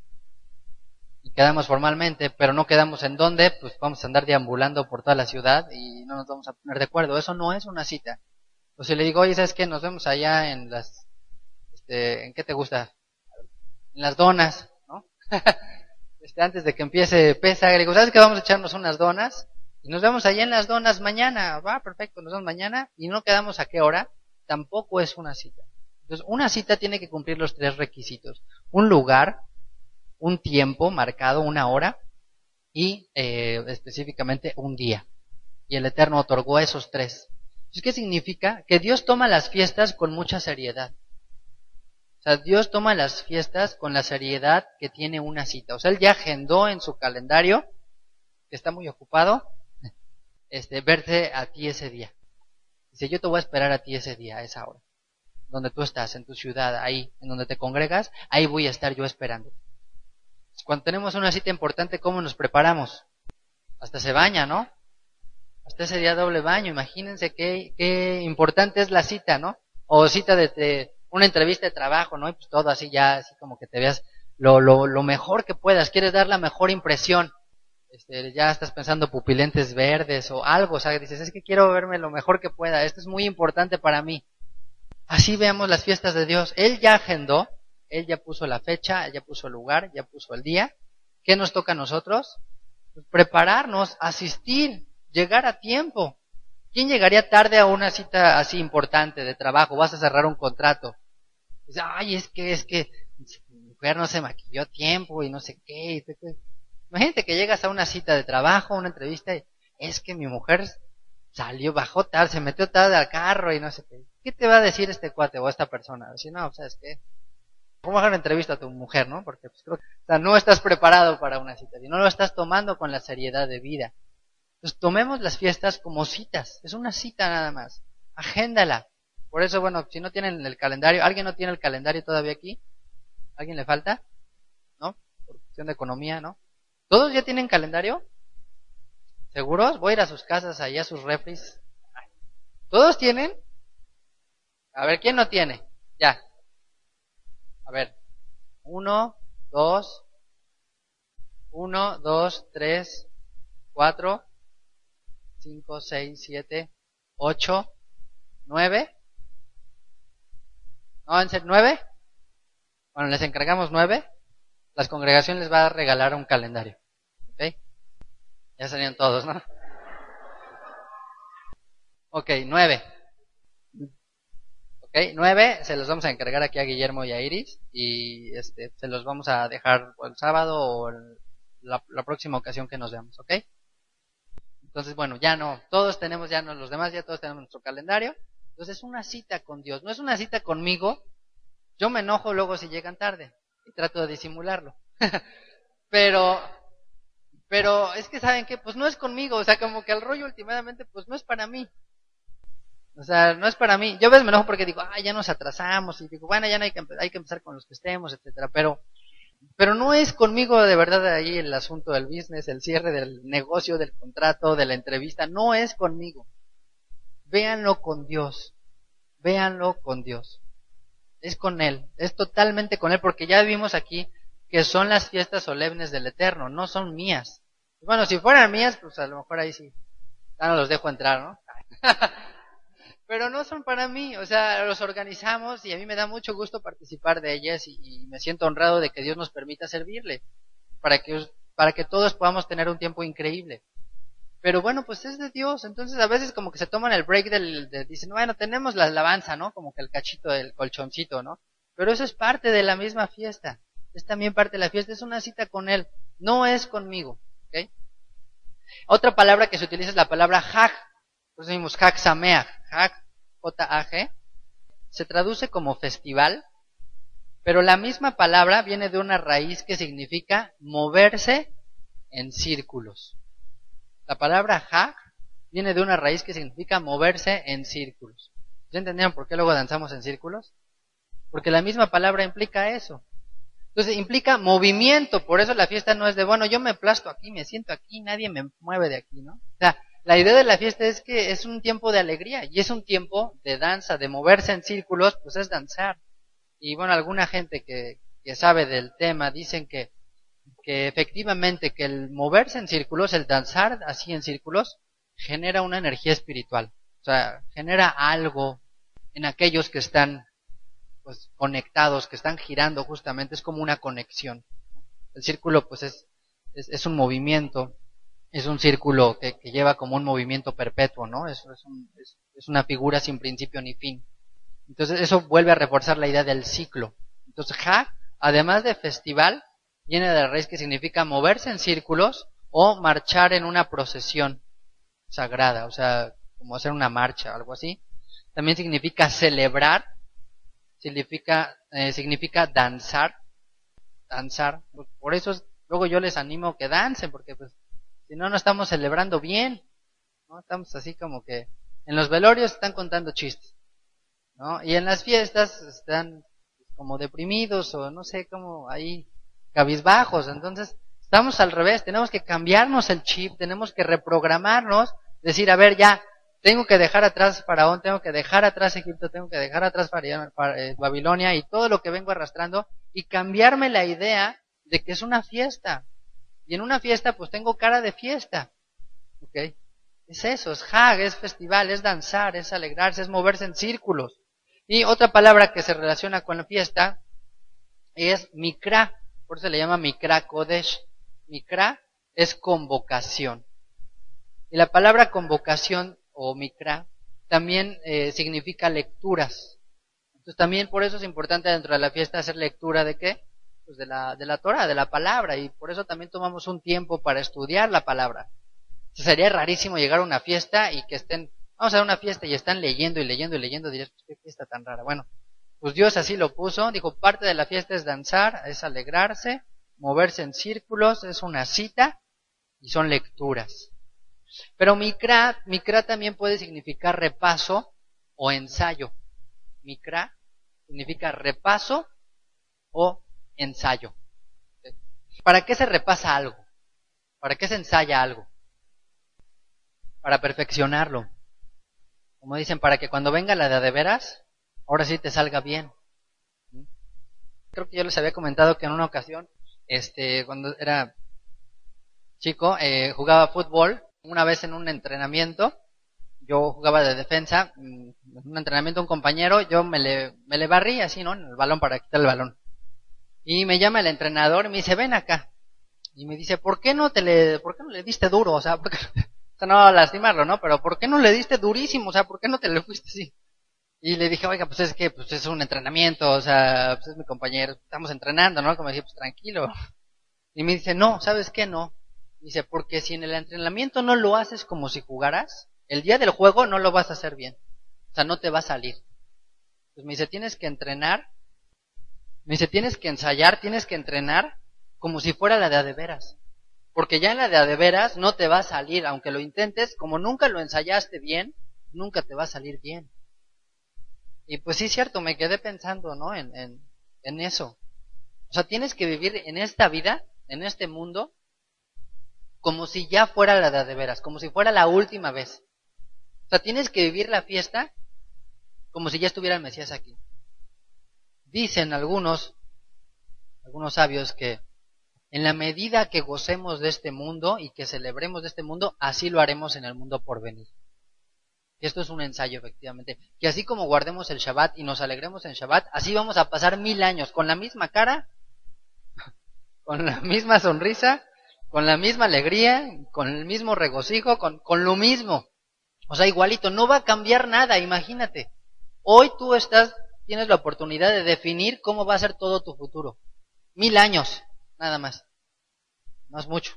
y quedamos formalmente, pero no quedamos en dónde, pues vamos a andar deambulando por toda la ciudad y no nos vamos a poner de acuerdo. Eso no es una cita. O si le digo, oye, ¿sabes qué? Nos vemos allá en las, ¿en qué te gusta? En las donas, ¿no? Antes de que empiece Pesach, le digo, ¿sabes qué? Vamos a echarnos unas donas y nos vemos allá en las donas mañana. Va, perfecto, nos vemos mañana y no quedamos a qué hora. Tampoco es una cita. Entonces, una cita tiene que cumplir los 3 requisitos. Un lugar, un tiempo marcado, una hora, y específicamente un día. Y el Eterno otorgó esos 3. Entonces, ¿qué significa? Que Dios toma las fiestas con mucha seriedad. O sea, Dios toma las fiestas con la seriedad que tiene una cita. O sea, Él ya agendó en su calendario, que está muy ocupado, verte a ti ese día. Dice, yo te voy a esperar a ti ese día, a esa hora. Donde tú estás, en tu ciudad, ahí, en donde te congregas, ahí voy a estar yo esperando. Cuando tenemos una cita importante, ¿cómo nos preparamos? Hasta se baña, ¿no? Hasta ese día doble baño. Imagínense qué importante es la cita, ¿no? O cita de una entrevista de trabajo, ¿no? Y pues todo así ya, así como que te veas lo mejor que puedas. Quieres dar la mejor impresión. Ya estás pensando pupilentes verdes o algo, o sea, dices, es que quiero verme lo mejor que pueda. Esto es muy importante para mí. Así veamos las fiestas de Dios. Él ya agendó, Él ya puso la fecha, Él ya puso el lugar, ya puso el día. ¿Qué nos toca a nosotros? Pues prepararnos, asistir, llegar a tiempo. ¿Quién llegaría tarde a una cita así importante de trabajo? Vas a cerrar un contrato. Dice, ay, es que mi mujer no se maquilló a tiempo y no sé qué. Imagínate que llegas a una cita de trabajo, una entrevista, y es que mi mujer salió, bajó tarde, se metió tarde al carro y no sé qué. ¿Qué te va a decir este cuate o esta persona? Decir, no, ¿sabes qué? ¿Cómo hacer una entrevista a tu mujer, no? Porque pues, creo que, o sea, no estás preparado para una cita y no lo estás tomando con la seriedad de vida. Entonces tomemos las fiestas como citas, es una cita nada más. Agéndala. Por eso, bueno, si no tienen el calendario, ¿alguien no tiene el calendario todavía aquí? ¿Alguien le falta? ¿No? Por cuestión de economía, ¿no? ¿Todos ya tienen calendario? ¿Seguros? Voy a ir a sus casas, allá a sus refris. ¿Todos tienen? A ver, ¿quién no tiene? Ya. A ver. 1, 2, 3, 4, 5, 6, 7, 8, 9. ¿No? ¿En serio? ¿9? Bueno, les encargamos 9. Las congregaciones les va a regalar un calendario. ¿Ok? Ya salieron todos, ¿no? Ok, 9. Ok, 9 se los vamos a encargar aquí a Guillermo y a Iris. Y se los vamos a dejar el sábado o la próxima ocasión que nos veamos, ¿ok? Entonces, bueno, ya no, todos tenemos, ya no, los demás ya todos tenemos nuestro calendario. Entonces es una cita con Dios, no es una cita conmigo. Yo me enojo luego si llegan tarde y trato de disimularlo. pero es que ¿saben qué? Pues no es conmigo, o sea, como que el rollo últimamente pues no es para mí. O sea, no es para mí. Yo a veces me enojo porque digo, ya nos atrasamos y digo, bueno, ya no hay que empezar con los que estemos, etcétera, pero no es conmigo de verdad ahí el asunto del business, el cierre del negocio, del contrato, de la entrevista, no es conmigo. Véanlo con Dios, véanlo con Dios. Es con Él, es totalmente con Él, porque ya vimos aquí que son las fiestas solemnes del Eterno, no son mías. Bueno, si fueran mías, pues a lo mejor ahí sí, ya no los dejo entrar, ¿no? Pero no son para mí, o sea, los organizamos y a mí me da mucho gusto participar de ellas y me siento honrado de que Dios nos permita servirle, para que todos podamos tener un tiempo increíble. Pero bueno, pues es de Dios, entonces a veces como que se toman el break dicen, bueno, tenemos la alabanza, ¿no? Como que el cachito del colchoncito, ¿no? Pero eso es parte de la misma fiesta, es también parte de la fiesta, es una cita con Él, no es conmigo, ¿ok? Otra palabra que se utiliza es la palabra Hag, por eso decimos Hag Sameach, Hag, J-A-G, se traduce como festival, pero la misma palabra viene de una raíz que significa moverse en círculos. La palabra Hag viene de una raíz que significa moverse en círculos. ¿Ya entendieron por qué luego danzamos en círculos? Porque la misma palabra implica eso. Entonces implica movimiento, por eso la fiesta no es de, bueno, yo me aplasto aquí, me siento aquí, nadie me mueve de aquí, ¿no? O sea, la idea de la fiesta es que es un tiempo de alegría y es un tiempo de danza, de moverse en círculos, pues es danzar. Y bueno, alguna gente que sabe del tema dicen que efectivamente que el moverse en círculos, el danzar así en círculos, genera una energía espiritual. O sea, genera algo en aquellos que están pues conectados, que están girando justamente, es como una conexión. El círculo pues es un movimiento, es un círculo que lleva como un movimiento perpetuo, ¿no? Es una figura sin principio ni fin. Entonces eso vuelve a reforzar la idea del ciclo. Entonces Hag, además de festival, viene de la raíz que significa moverse en círculos o marchar en una procesión sagrada, o sea, como hacer una marcha, algo así. También significa celebrar, significa danzar. Por eso luego yo les animo que dancen, porque pues si no, no estamos celebrando bien, ¿no? Estamos así como que en los velorios están contando chistes, ¿no? Y en las fiestas están como deprimidos o no sé, como ahí cabizbajos. Entonces estamos al revés, tenemos que cambiarnos el chip, tenemos que reprogramarnos, decir, a ver, ya tengo que dejar atrás Faraón, tengo que dejar atrás Egipto, tengo que dejar atrás Babilonia y todo lo que vengo arrastrando y cambiarme la idea de que es una fiesta. Y en una fiesta pues tengo cara de fiesta, ¿ok? Es eso, es Hag, es festival, es danzar, es alegrarse, es moverse en círculos. Y otra palabra que se relaciona con la fiesta es Mikra, por eso se le llama Mikra Kodesh. Mikra es convocación. Y la palabra convocación o Mikra también significa lecturas. Entonces también por eso es importante dentro de la fiesta hacer lectura de ¿qué? pues, de la Torah, de la palabra, y por eso también tomamos un tiempo para estudiar la palabra. Sería rarísimo llegar a una fiesta y que estén, vamos a una fiesta y están leyendo y leyendo y leyendo, dirías, pues qué fiesta tan rara. Bueno, pues Dios así lo puso, dijo, parte de la fiesta es danzar, es alegrarse, moverse en círculos, es una cita y son lecturas. Pero mikra también puede significar repaso o ensayo. Mikra significa repaso o ensayo. ¿Para qué se repasa algo? ¿Para qué se ensaya algo? Para perfeccionarlo. Como dicen, para que cuando venga la de veras, ahora sí te salga bien. Creo que yo les había comentado que en una ocasión, cuando era chico, jugaba fútbol. Una vez en un entrenamiento, yo jugaba de defensa, en un entrenamiento un compañero, yo me le barrí así, ¿no? En el balón para quitar el balón. Y me llama el entrenador y me dice, ven acá. Y me dice, ¿por qué no le diste duro? O sea, no lastimarlo, ¿no? Pero ¿por qué no le diste durísimo? O sea, ¿por qué no te le fuiste así? Y le dije, oiga, pues es que pues es un entrenamiento, o sea, pues es mi compañero, estamos entrenando, ¿no? Como dije, pues tranquilo. Y me dice, no, ¿sabes qué? No. Dice, porque si en el entrenamiento no lo haces como si jugaras, el día del juego no lo vas a hacer bien. O sea, no te va a salir. Pues me dice, tienes que entrenar. Me dice, tienes que ensayar, tienes que entrenar como si fuera la de a de veras. Porque ya en la de a de veras no te va a salir, aunque lo intentes, como nunca lo ensayaste bien, nunca te va a salir bien. Y pues sí, es cierto, me quedé pensando, ¿no? En eso. O sea, tienes que vivir en esta vida, en este mundo, como si ya fuera la de veras, como si fuera la última vez. O sea, tienes que vivir la fiesta como si ya estuviera el Mesías aquí. Dicen algunos sabios que en la medida que gocemos de este mundo y que celebremos de este mundo, así lo haremos en el mundo por venir. Y esto es un ensayo, efectivamente. Que así como guardemos el Shabbat y nos alegremos en Shabbat, así vamos a pasar 1000 años con la misma cara, con la misma sonrisa, con la misma alegría, con el mismo regocijo, con lo mismo. O sea, igualito, no va a cambiar nada, imagínate. Hoy tú tienes la oportunidad de definir cómo va a ser todo tu futuro. 1000 años, nada más. No es mucho.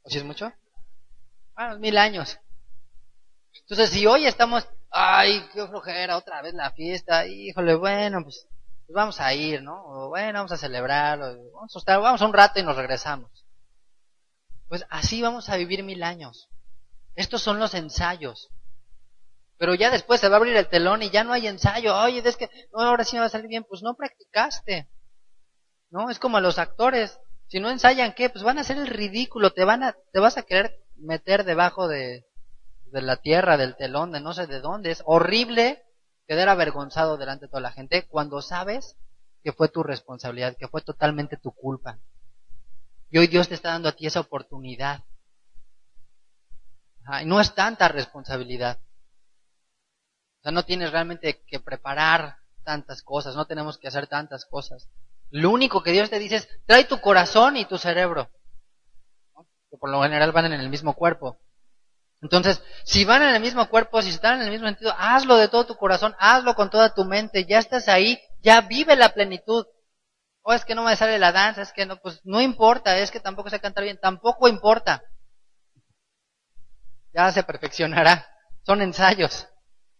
¿O si es mucho? Bueno, 1000 años. Entonces, si hoy estamos, ay, qué flojera, otra vez la fiesta, híjole, bueno, pues vamos a ir, ¿no? O bueno, vamos a celebrar, vamos un rato y nos regresamos. Pues así vamos a vivir 1000 años. Estos son los ensayos. Pero ya después se va a abrir el telón y ya no hay ensayo. Oye, es que no, ahora sí me va a salir bien. Pues no practicaste. ¿No? Es como a los actores. Si no ensayan, ¿qué? Pues van a hacer el ridículo. Te vas a querer meter debajo de la tierra, del telón, de no sé de dónde. Es horrible quedar avergonzado delante de toda la gente cuando sabes que fue tu responsabilidad, que fue totalmente tu culpa. Y hoy Dios te está dando a ti esa oportunidad. Y no es tanta responsabilidad. O sea, no tienes realmente que preparar tantas cosas, no tenemos que hacer tantas cosas. Lo único que Dios te dice es, trae tu corazón y tu cerebro, ¿no? Que por lo general van en el mismo cuerpo. Entonces, si van en el mismo cuerpo, si están en el mismo sentido, hazlo de todo tu corazón, hazlo con toda tu mente, ya estás ahí, ya vive la plenitud. O es que no me sale la danza, es que no, pues no importa, es que tampoco sé cantar bien, tampoco importa. Ya se perfeccionará, son ensayos.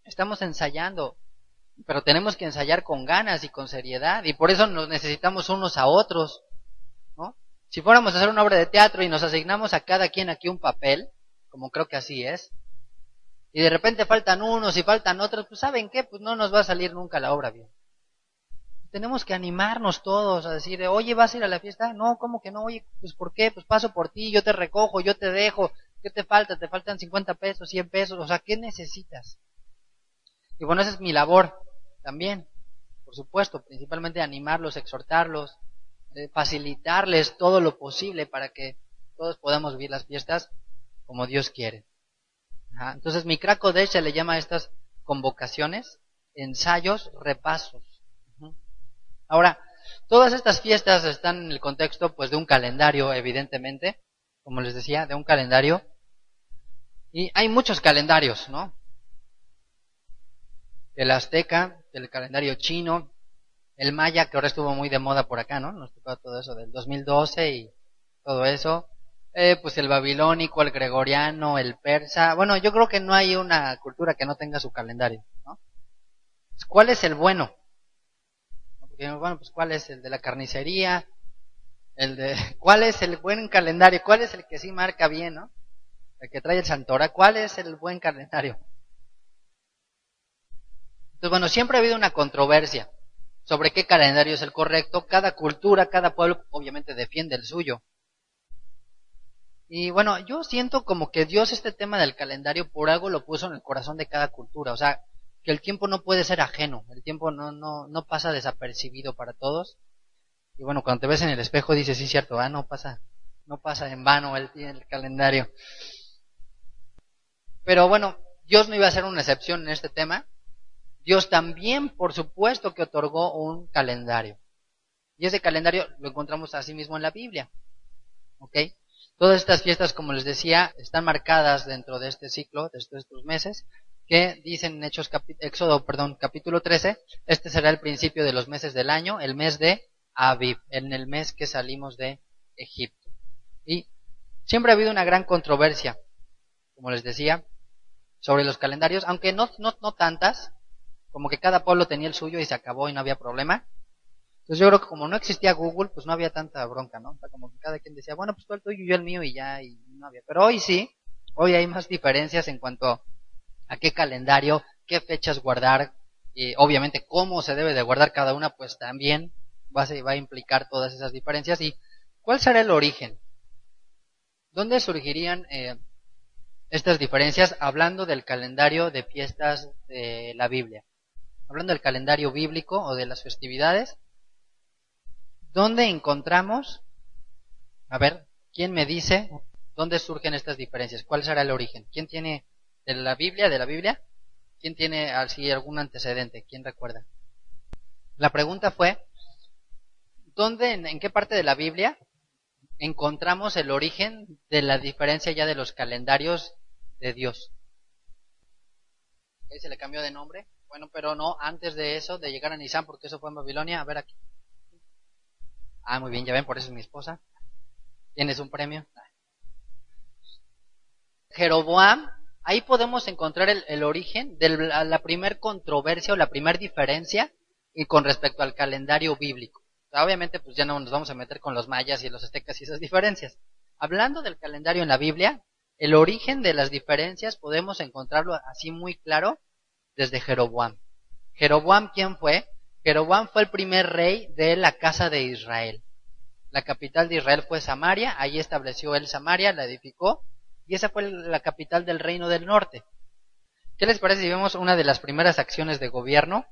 Estamos ensayando, pero tenemos que ensayar con ganas y con seriedad, y por eso nos necesitamos unos a otros, ¿no? Si fuéramos a hacer una obra de teatro y nos asignamos a cada quien aquí un papel, como creo que así es, y de repente faltan unos y faltan otros, pues ¿saben qué? Pues no nos va a salir nunca la obra bien. Tenemos que animarnos todos a decir, oye, ¿vas a ir a la fiesta? No, ¿cómo que no? Oye, pues ¿por qué? Pues paso por ti, yo te recojo, yo te dejo. ¿Qué te falta? Te faltan 50 pesos, 100 pesos, o sea, ¿qué necesitas? Y bueno, esa es mi labor también, por supuesto, principalmente animarlos, exhortarlos, facilitarles todo lo posible para que todos podamos vivir las fiestas como Dios quiere. Entonces, Mikra Kodesh se le llama a estas convocaciones, ensayos, repasos. Ahora, todas estas fiestas están en el contexto pues de un calendario, evidentemente, como les decía, de un calendario. Y hay muchos calendarios, ¿no? El azteca, el calendario chino, el maya, que ahora estuvo muy de moda por acá, ¿no? Nos tocó todo eso del 2012 y todo eso. Pues el babilónico, el gregoriano, el persa. Bueno, yo creo que no hay una cultura que no tenga su calendario, ¿no? ¿Cuál es el bueno? Porque, bueno, pues ¿cuál es el de la carnicería? ¿Cuál es el buen calendario? ¿Cuál es el que sí marca bien, no? El que trae el Santora. ¿Cuál es el buen calendario? Entonces, bueno, siempre ha habido una controversia sobre qué calendario es el correcto. Cada cultura, cada pueblo, obviamente defiende el suyo. Y bueno, yo siento como que Dios este tema del calendario por algo lo puso en el corazón de cada cultura. O sea, que el tiempo no puede ser ajeno. El tiempo no pasa desapercibido para todos. Y bueno, cuando te ves en el espejo dices, sí, cierto, no pasa en vano el calendario. Pero bueno, Dios no iba a ser una excepción en este tema. Dios también, por supuesto, que otorgó un calendario. Y ese calendario lo encontramos así mismo en la Biblia. ¿Ok? Todas estas fiestas, como les decía, están marcadas dentro de este ciclo, de estos meses, que dicen en Éxodo, capítulo 13, este será el principio de los meses del año, el mes de Abib, en el mes que salimos de Egipto. Y siempre ha habido una gran controversia, como les decía, sobre los calendarios, aunque no tantas, como que cada pueblo tenía el suyo y se acabó y no había problema. Entonces yo creo que como no existía Google, pues no había tanta bronca, ¿no? O sea, como que cada quien decía, bueno, pues tú el tuyo y yo el mío y ya, y no había. Pero hoy sí, hoy hay más diferencias en cuanto a qué calendario, qué fechas guardar, y obviamente cómo se debe de guardar cada una, pues también va a implicar todas esas diferencias. ¿Y cuál será el origen? ¿Dónde surgirían estas diferencias hablando del calendario de fiestas de la Biblia? Hablando del calendario bíblico o de las festividades, ¿dónde encontramos? A ver, ¿quién me dice dónde surgen estas diferencias? ¿Cuál será el origen? ¿Quién tiene de la Biblia? ¿Quién tiene así algún antecedente? ¿Quién recuerda? La pregunta fue, ¿dónde, en qué parte de la Biblia encontramos el origen de la diferencia ya de los calendarios de Dios? ¿Okay? ¿Se le cambió de nombre? Bueno, pero no antes de eso, de llegar a Nisan, porque eso fue en Babilonia. A ver aquí. Muy bien, ya ven, por eso es mi esposa. ¿Tienes un premio? Jeroboam, ahí podemos encontrar el origen de la primer controversia o la primer diferencia y con respecto al calendario bíblico. O sea, obviamente, pues ya no nos vamos a meter con los mayas y los aztecas y esas diferencias. Hablando del calendario en la Biblia, el origen de las diferencias podemos encontrarlo así muy claro desde Jeroboam. ¿Jeroboam quién fue? Jeroboam fue el primer rey de la casa de Israel. La capital de Israel fue Samaria, ahí estableció él Samaria, la edificó, y esa fue la capital del reino del norte. ¿Qué les parece si vemos una de las primeras acciones de gobierno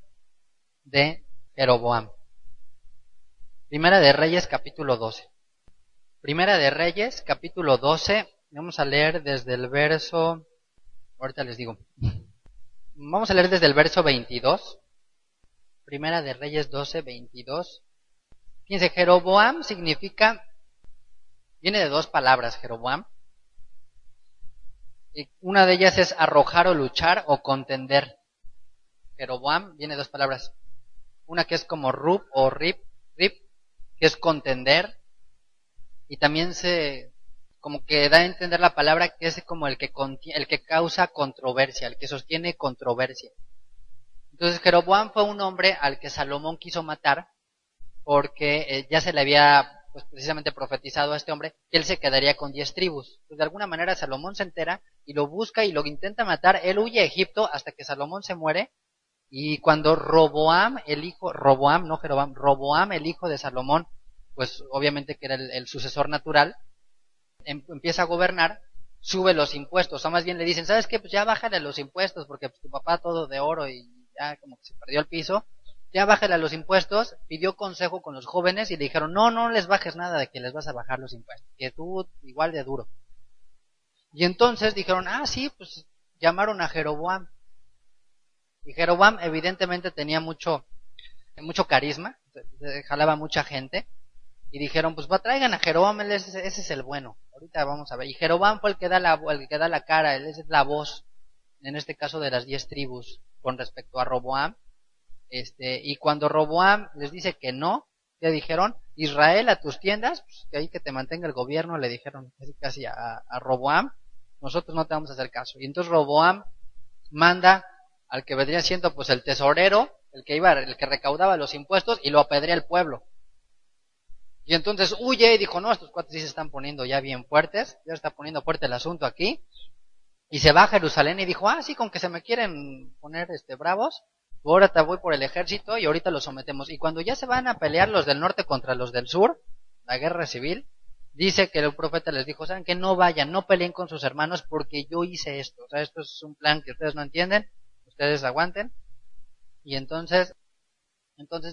de Jeroboam? Primera de Reyes, capítulo 12. Primera de Reyes, capítulo 12, vamos a leer desde el verso, ahorita les digo, vamos a leer desde el verso 22. Primera de Reyes 12, 22. Fíjense, Jeroboam significa, viene de dos palabras, Jeroboam. Y una de ellas es arrojar o luchar o contender. Jeroboam viene de dos palabras. Una que es como rub o rip, que es contender. Y también como que da a entender la palabra que es como el que causa controversia, el que sostiene controversia. Entonces Jeroboam fue un hombre al que Salomón quiso matar porque ya se le había pues precisamente profetizado a este hombre que él se quedaría con 10 tribus. Pues de alguna manera Salomón se entera y lo busca y lo intenta matar. Él huye a Egipto hasta que Salomón se muere. Y cuando Roboam, el hijo de Salomón, pues obviamente que era el sucesor natural, empieza a gobernar, sube los impuestos, o más bien le dicen, ¿sabes qué? Pues ya bájale los impuestos, porque pues, tu papá todo de oro y ya como que se perdió el piso, ya bájale los impuestos, pidió consejo con los jóvenes y le dijeron, no les bajes nada de que les vas a bajar los impuestos, que tú igual de duro. Y entonces dijeron, sí, pues llamaron a Jeroboam. Y Jeroboam evidentemente tenía mucho carisma, jalaba mucha gente. Y dijeron, pues traigan a Jeroboam, ese es el bueno. Ahorita vamos a ver. Y Jeroboam fue el que da la cara, él es la voz, en este caso de las 10 tribus, con respecto a Roboam. Y cuando Roboam les dice que no, le dijeron, Israel, a tus tiendas, pues, que ahí que te mantenga el gobierno, le dijeron casi a Roboam, nosotros no te vamos a hacer caso. Y entonces Roboam manda al que vendría siendo pues el tesorero, el que recaudaba los impuestos, y lo apedrea el pueblo. Y entonces huye y dijo, no, estos cuates sí se están poniendo ya bien fuertes, ya está poniendo fuerte el asunto aquí. Y se va a Jerusalén y dijo, sí, con que se me quieren poner bravos, ahora te voy por el ejército y ahorita los sometemos. Y cuando ya se van a pelear los del norte contra los del sur, la guerra civil, dice que el profeta les dijo, ¿saben qué? No vayan, no peleen con sus hermanos porque yo hice esto. O sea, esto es un plan que ustedes no entienden, ustedes aguanten. Y entonces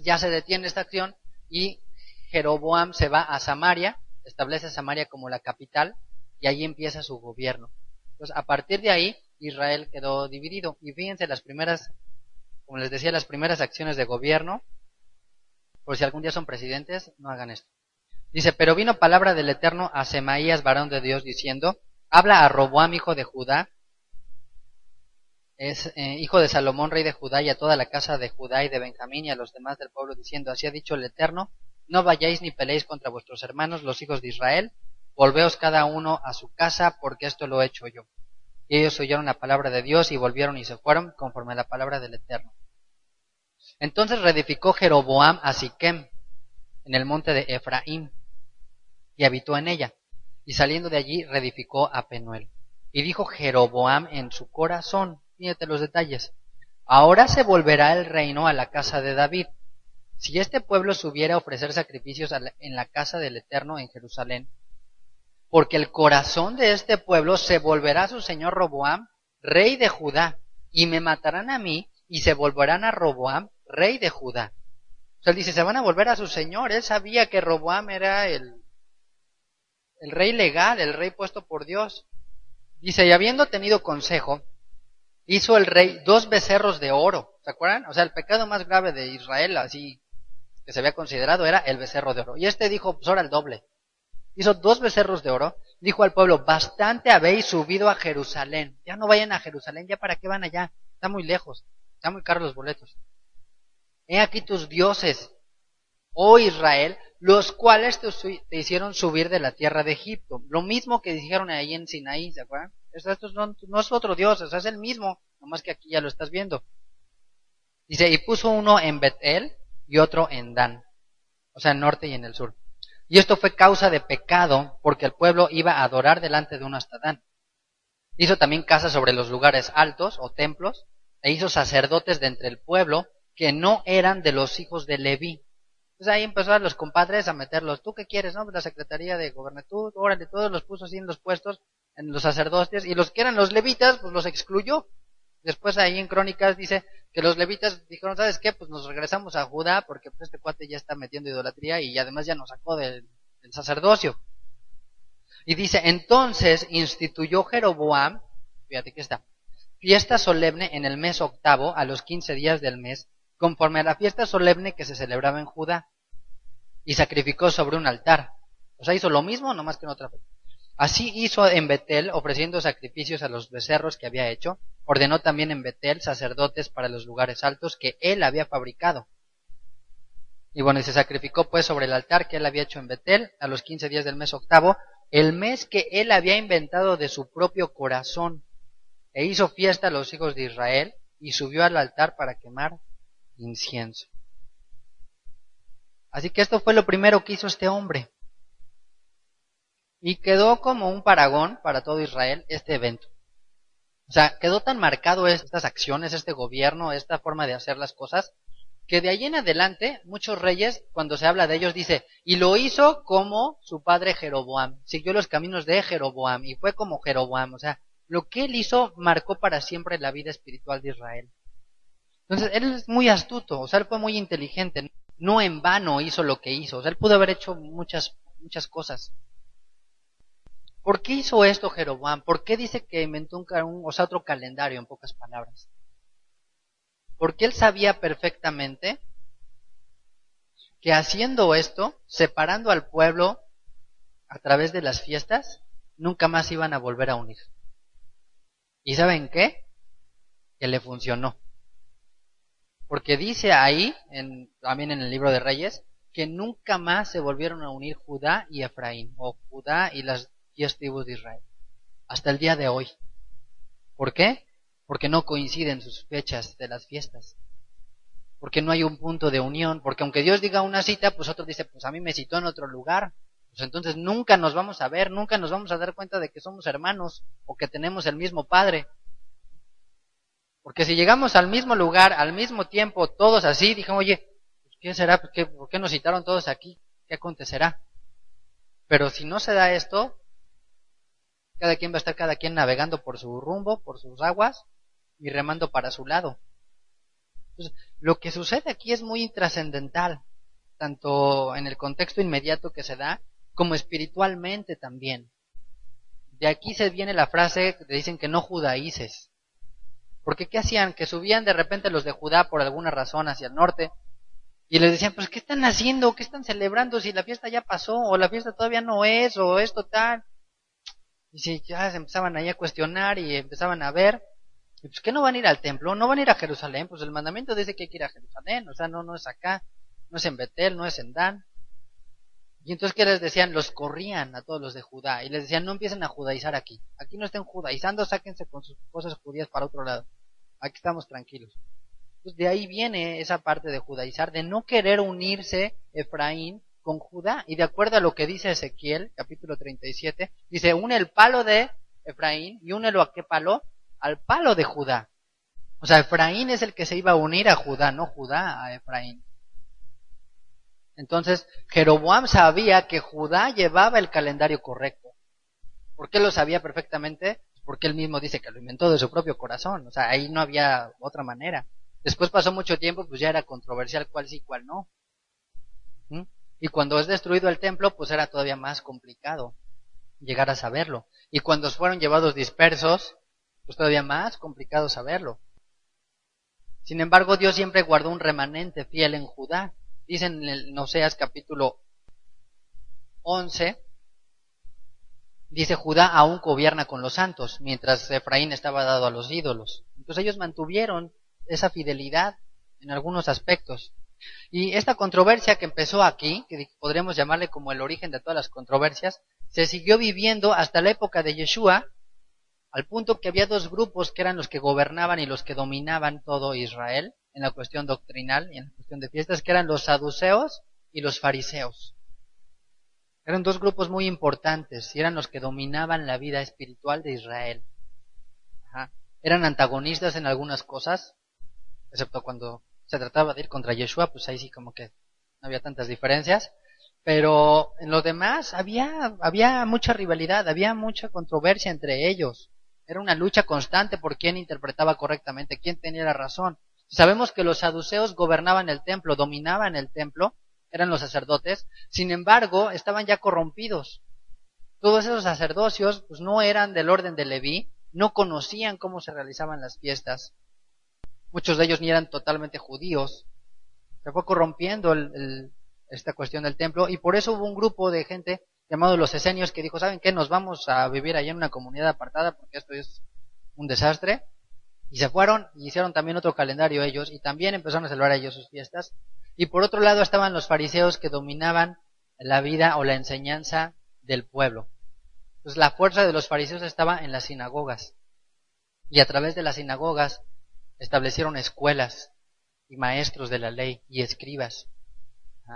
ya se detiene esta acción y Jeroboam se va a Samaria, establece Samaria como la capital y ahí empieza su gobierno. Entonces, a partir de ahí, Israel quedó dividido. Y fíjense las primeras, como les decía, las primeras acciones de gobierno, por si algún día son presidentes, no hagan esto. Dice, pero vino palabra del Eterno a Semaías, varón de Dios, diciendo, habla a Roboam, hijo de Judá, hijo de Salomón, rey de Judá, y a toda la casa de Judá y de Benjamín y a los demás del pueblo, diciendo, así ha dicho el Eterno, no vayáis ni peleéis contra vuestros hermanos, los hijos de Israel, volveos cada uno a su casa, porque esto lo he hecho yo. Y ellos oyeron la palabra de Dios y volvieron y se fueron conforme a la palabra del Eterno. Entonces reedificó Jeroboam a Siquem, en el monte de Efraín, y habitó en ella. Y saliendo de allí reedificó a Penuel. Y dijo Jeroboam en su corazón, fíjate los detalles, ahora se volverá el reino a la casa de David. Si este pueblo subiera a ofrecer sacrificios en la casa del Eterno en Jerusalén, porque el corazón de este pueblo se volverá a su señor Roboam, rey de Judá, y me matarán a mí, y se volverán a Roboam, rey de Judá. O sea, él dice, se van a volver a su señor. Él sabía que Roboam era el rey legal, el rey puesto por Dios. Dice, y habiendo tenido consejo, hizo el rey 2 becerros de oro. ¿Se acuerdan? O sea, el pecado más grave de Israel, así que se había considerado, era el becerro de oro. Y dijo, pues ahora el doble. Hizo 2 becerros de oro, dijo al pueblo, bastante habéis subido a Jerusalén. Ya no vayan a Jerusalén, ya para qué van allá. Está muy lejos, están muy caros los boletos. He aquí tus dioses, oh Israel, los cuales te hicieron subir de la tierra de Egipto. Lo mismo que dijeron ahí en Sinaí, ¿se acuerdan? Esto no es otro dios, es el mismo, nomás que aquí ya lo estás viendo. Dice, y puso uno en Betel y otro en Dan, o sea, en el norte y en el sur. Y esto fue causa de pecado, porque el pueblo iba a adorar delante de uno hasta Dan. Hizo también casas sobre los lugares altos, o templos, e hizo sacerdotes de entre el pueblo, que no eran de los hijos de Leví. Entonces ahí empezó a los compadres a meterlos. ¿Tú qué quieres, no? Pues la Secretaría de Gobernación, órale, todos los puso así en los puestos, en los sacerdotes, y los que eran los levitas, pues los excluyó. Después ahí en Crónicas dice que los levitas dijeron, ¿sabes qué? Pues nos regresamos a Judá, porque pues este cuate ya está metiendo idolatría y además ya nos sacó del sacerdocio. Y dice, entonces instituyó Jeroboam, fíjate que está, fiesta solemne en el mes 8, a los 15 días del mes, conforme a la fiesta solemne que se celebraba en Judá, y sacrificó sobre un altar. O sea, hizo lo mismo, nomás que en otra fecha. Así hizo en Betel, ofreciendo sacrificios a los becerros que había hecho. Ordenó también en Betel sacerdotes para los lugares altos que él había fabricado. Y bueno, y se sacrificó pues sobre el altar que él había hecho en Betel a los 15 días del mes 8, el mes que él había inventado de su propio corazón. E hizo fiesta a los hijos de Israel y subió al altar para quemar incienso. Así que esto fue lo primero que hizo este hombre. Y quedó como un paragón para todo Israel este evento. O sea, quedó tan marcado estas acciones, este gobierno, esta forma de hacer las cosas, que de ahí en adelante muchos reyes, cuando se habla de ellos, dice, y lo hizo como su padre Jeroboam, siguió los caminos de Jeroboam y fue como Jeroboam. O sea, lo que él hizo marcó para siempre la vida espiritual de Israel. Entonces, él es muy astuto, o sea, él fue muy inteligente, no en vano hizo lo que hizo, o sea, él pudo haber hecho muchas cosas. ¿Por qué hizo esto Jeroboam? ¿Por qué dice que inventó otro calendario, en pocas palabras? Porque él sabía perfectamente que haciendo esto, separando al pueblo a través de las fiestas, nunca más iban a volver a unir. ¿Y saben qué? Que le funcionó. Porque dice ahí, también en el libro de Reyes, que nunca más se volvieron a unir Judá y Efraín, o Judá y las 10 tribus de Israel, hasta el día de hoy. ¿Por qué? Porque no coinciden sus fechas de las fiestas. Porque no hay un punto de unión, porque aunque Dios diga una cita, pues otro dice, pues a mí me citó en otro lugar. Pues entonces nunca nos vamos a ver, nunca nos vamos a dar cuenta de que somos hermanos o que tenemos el mismo Padre. Porque si llegamos al mismo lugar, al mismo tiempo, todos así, dijimos, oye, ¿qué será? ¿Por qué nos citaron todos aquí? ¿Qué acontecerá? Pero si no se da esto, cada quien va a estar cada quien navegando por su rumbo, por sus aguas y remando para su lado. Entonces, lo que sucede aquí es muy trascendental, tanto en el contexto inmediato que se da, como espiritualmente también. De aquí se viene la frase que dicen que no judaíces. Porque ¿qué hacían? Que subían de repente los de Judá por alguna razón hacia el norte y les decían, pues ¿qué están haciendo? ¿Qué están celebrando si la fiesta ya pasó? O la fiesta todavía no es, o esto tal. Y si ya se empezaban ahí a cuestionar y empezaban a ver, y pues ¿qué no van a ir al templo? ¿No van a ir a Jerusalén? Pues el mandamiento dice que hay que ir a Jerusalén, o sea, no es acá, no es en Betel, no es en Dan. Y entonces, ¿qué les decían? Los corrían a todos los de Judá y les decían, no empiecen a judaizar aquí. Aquí no estén judaizando, sáquense con sus cosas judías para otro lado. Aquí estamos tranquilos. Entonces, de ahí viene esa parte de judaizar, de no querer unirse Efraín con Judá. Y de acuerdo a lo que dice Ezequiel, capítulo 37, dice, une el palo de Efraín y únelo a qué palo? Al palo de Judá. O sea, Efraín es el que se iba a unir a Judá, no Judá a Efraín. Entonces, Jeroboam sabía que Judá llevaba el calendario correcto. ¿Por qué lo sabía perfectamente? Porque él mismo dice que lo inventó de su propio corazón. O sea, ahí no había otra manera. Después pasó mucho tiempo, pues ya era controversial cuál sí, cuál no. Y cuando es destruido el templo, pues era todavía más complicado llegar a saberlo. Y cuando fueron llevados dispersos, pues todavía más complicado saberlo. Sin embargo, Dios siempre guardó un remanente fiel en Judá. Dice en Oseas capítulo 11, dice, Judá aún gobierna con los santos, mientras Efraín estaba dado a los ídolos. Entonces ellos mantuvieron esa fidelidad en algunos aspectos. Y esta controversia que empezó aquí, que podríamos llamarle como el origen de todas las controversias, se siguió viviendo hasta la época de Yeshua, al punto que había dos grupos que eran los que gobernaban y los que dominaban todo Israel, en la cuestión doctrinal y en la cuestión de fiestas, que eran los saduceos y los fariseos. Eran dos grupos muy importantes y eran los que dominaban la vida espiritual de Israel. Eran antagonistas en algunas cosas, excepto cuando se trataba de ir contra Yeshua, pues ahí sí como que no había tantas diferencias, pero en lo demás había mucha rivalidad, había mucha controversia entre ellos. Era una lucha constante por quién interpretaba correctamente, quién tenía la razón. Sabemos que los saduceos gobernaban el templo, dominaban el templo, eran los sacerdotes, sin embargo, estaban ya corrompidos. Todos esos sacerdocios pues no eran del orden de Leví, no conocían cómo se realizaban las fiestas. Muchos de ellos ni eran totalmente judíos. Se fue corrompiendo esta cuestión del templo y por eso hubo un grupo de gente llamado los esenios que dijo, ¿saben qué? Nos vamos a vivir allá en una comunidad apartada porque esto es un desastre. Y se fueron y hicieron también otro calendario ellos y también empezaron a celebrar ellos sus fiestas. Y por otro lado estaban los fariseos que dominaban la vida o la enseñanza del pueblo. Entonces la fuerza de los fariseos estaba en las sinagogas. Y a través de las sinagogas establecieron escuelas y maestros de la ley y escribas.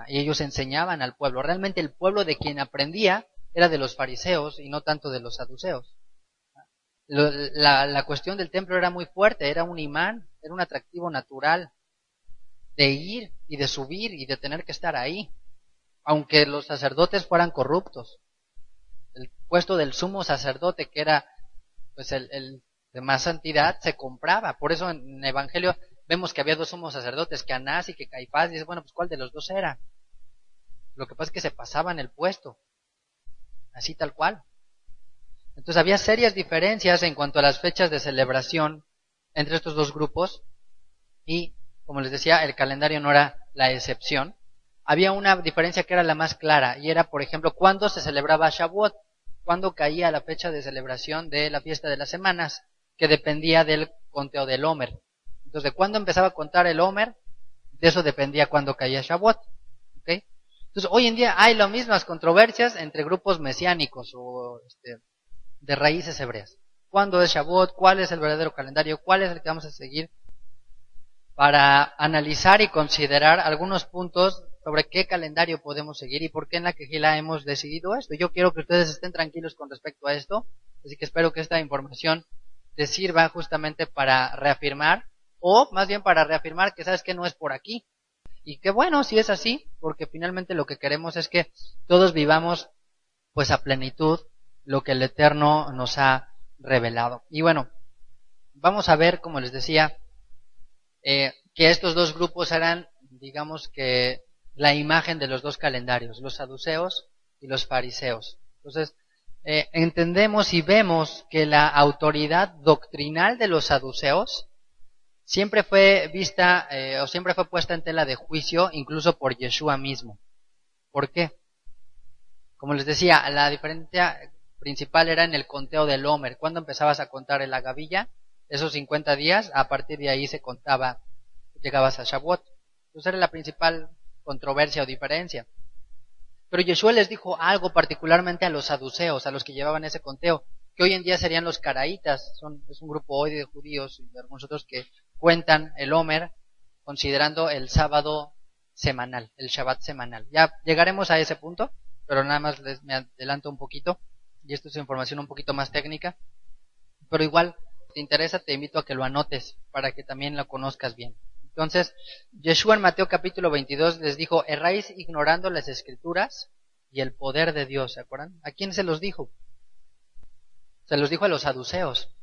Y ellos enseñaban al pueblo. Realmente el pueblo de quien aprendía era de los fariseos y no tanto de los saduceos. La cuestión del templo era muy fuerte, era un imán, era un atractivo natural de ir y de subir y de tener que estar ahí, aunque los sacerdotes fueran corruptos. El puesto del sumo sacerdote, que era pues el de más santidad, se compraba. Por eso en el Evangelio vemos que había dos sumos sacerdotes, que Anás y que Caifás, y dice, bueno, pues ¿cuál de los dos era? Lo que pasa es que se pasaban el puesto, así tal cual. Entonces había serias diferencias en cuanto a las fechas de celebración entre estos dos grupos y, como les decía, el calendario no era la excepción. Había una diferencia que era la más clara y era, por ejemplo, cuándo se celebraba Shavuot, cuándo caía la fecha de celebración de la fiesta de las semanas, que dependía del conteo del Omer, Entonces, de cuándo empezaba a contar el Omer, de eso dependía cuándo caía Shavuot. ¿Okay? Entonces, hoy en día hay las mismas controversias entre grupos mesiánicos o de raíces hebreas. ¿Cuándo es Shavuot? ¿Cuál es el verdadero calendario? ¿Cuál es el que vamos a seguir? Para analizar y considerar algunos puntos sobre qué calendario podemos seguir y por qué en la Quejilá hemos decidido esto. Yo quiero que ustedes estén tranquilos con respecto a esto, así que espero que esta información te sirva justamente para reafirmar, o más bien para reafirmar que sabes que no es por aquí. Y que bueno, si es así, porque finalmente lo que queremos es que todos vivamos pues a plenitud lo que el Eterno nos ha revelado. Y bueno, vamos a ver, como les decía, que estos dos grupos eran, digamos que, la imagen de los dos calendarios, los saduceos y los fariseos. Entonces, entendemos y vemos que la autoridad doctrinal de los saduceos siempre fue vista o siempre fue puesta en tela de juicio, incluso por Yeshua mismo. ¿Por qué? Como les decía, la diferencia principal era en el conteo del Omer. Cuando empezabas a contar en la gavilla, esos 50 días, a partir de ahí se contaba, llegabas a Shavuot. Entonces era la principal controversia o diferencia. Pero Yeshua les dijo algo particularmente a los saduceos, a los que llevaban ese conteo, que hoy en día serían los caraítas. Es un grupo hoy de judíos y de algunos otros que cuentan el Omer considerando el sábado semanal, el Shabbat semanal. Ya llegaremos a ese punto, pero nada más me adelanto un poquito, y esto es información un poquito más técnica, pero igual, si te interesa, te invito a que lo anotes para que también lo conozcas bien. Entonces, Yeshua en Mateo capítulo 22 les dijo, erráis ignorando las escrituras y el poder de Dios, ¿se acuerdan? ¿A quién se los dijo? Se los dijo a los saduceos.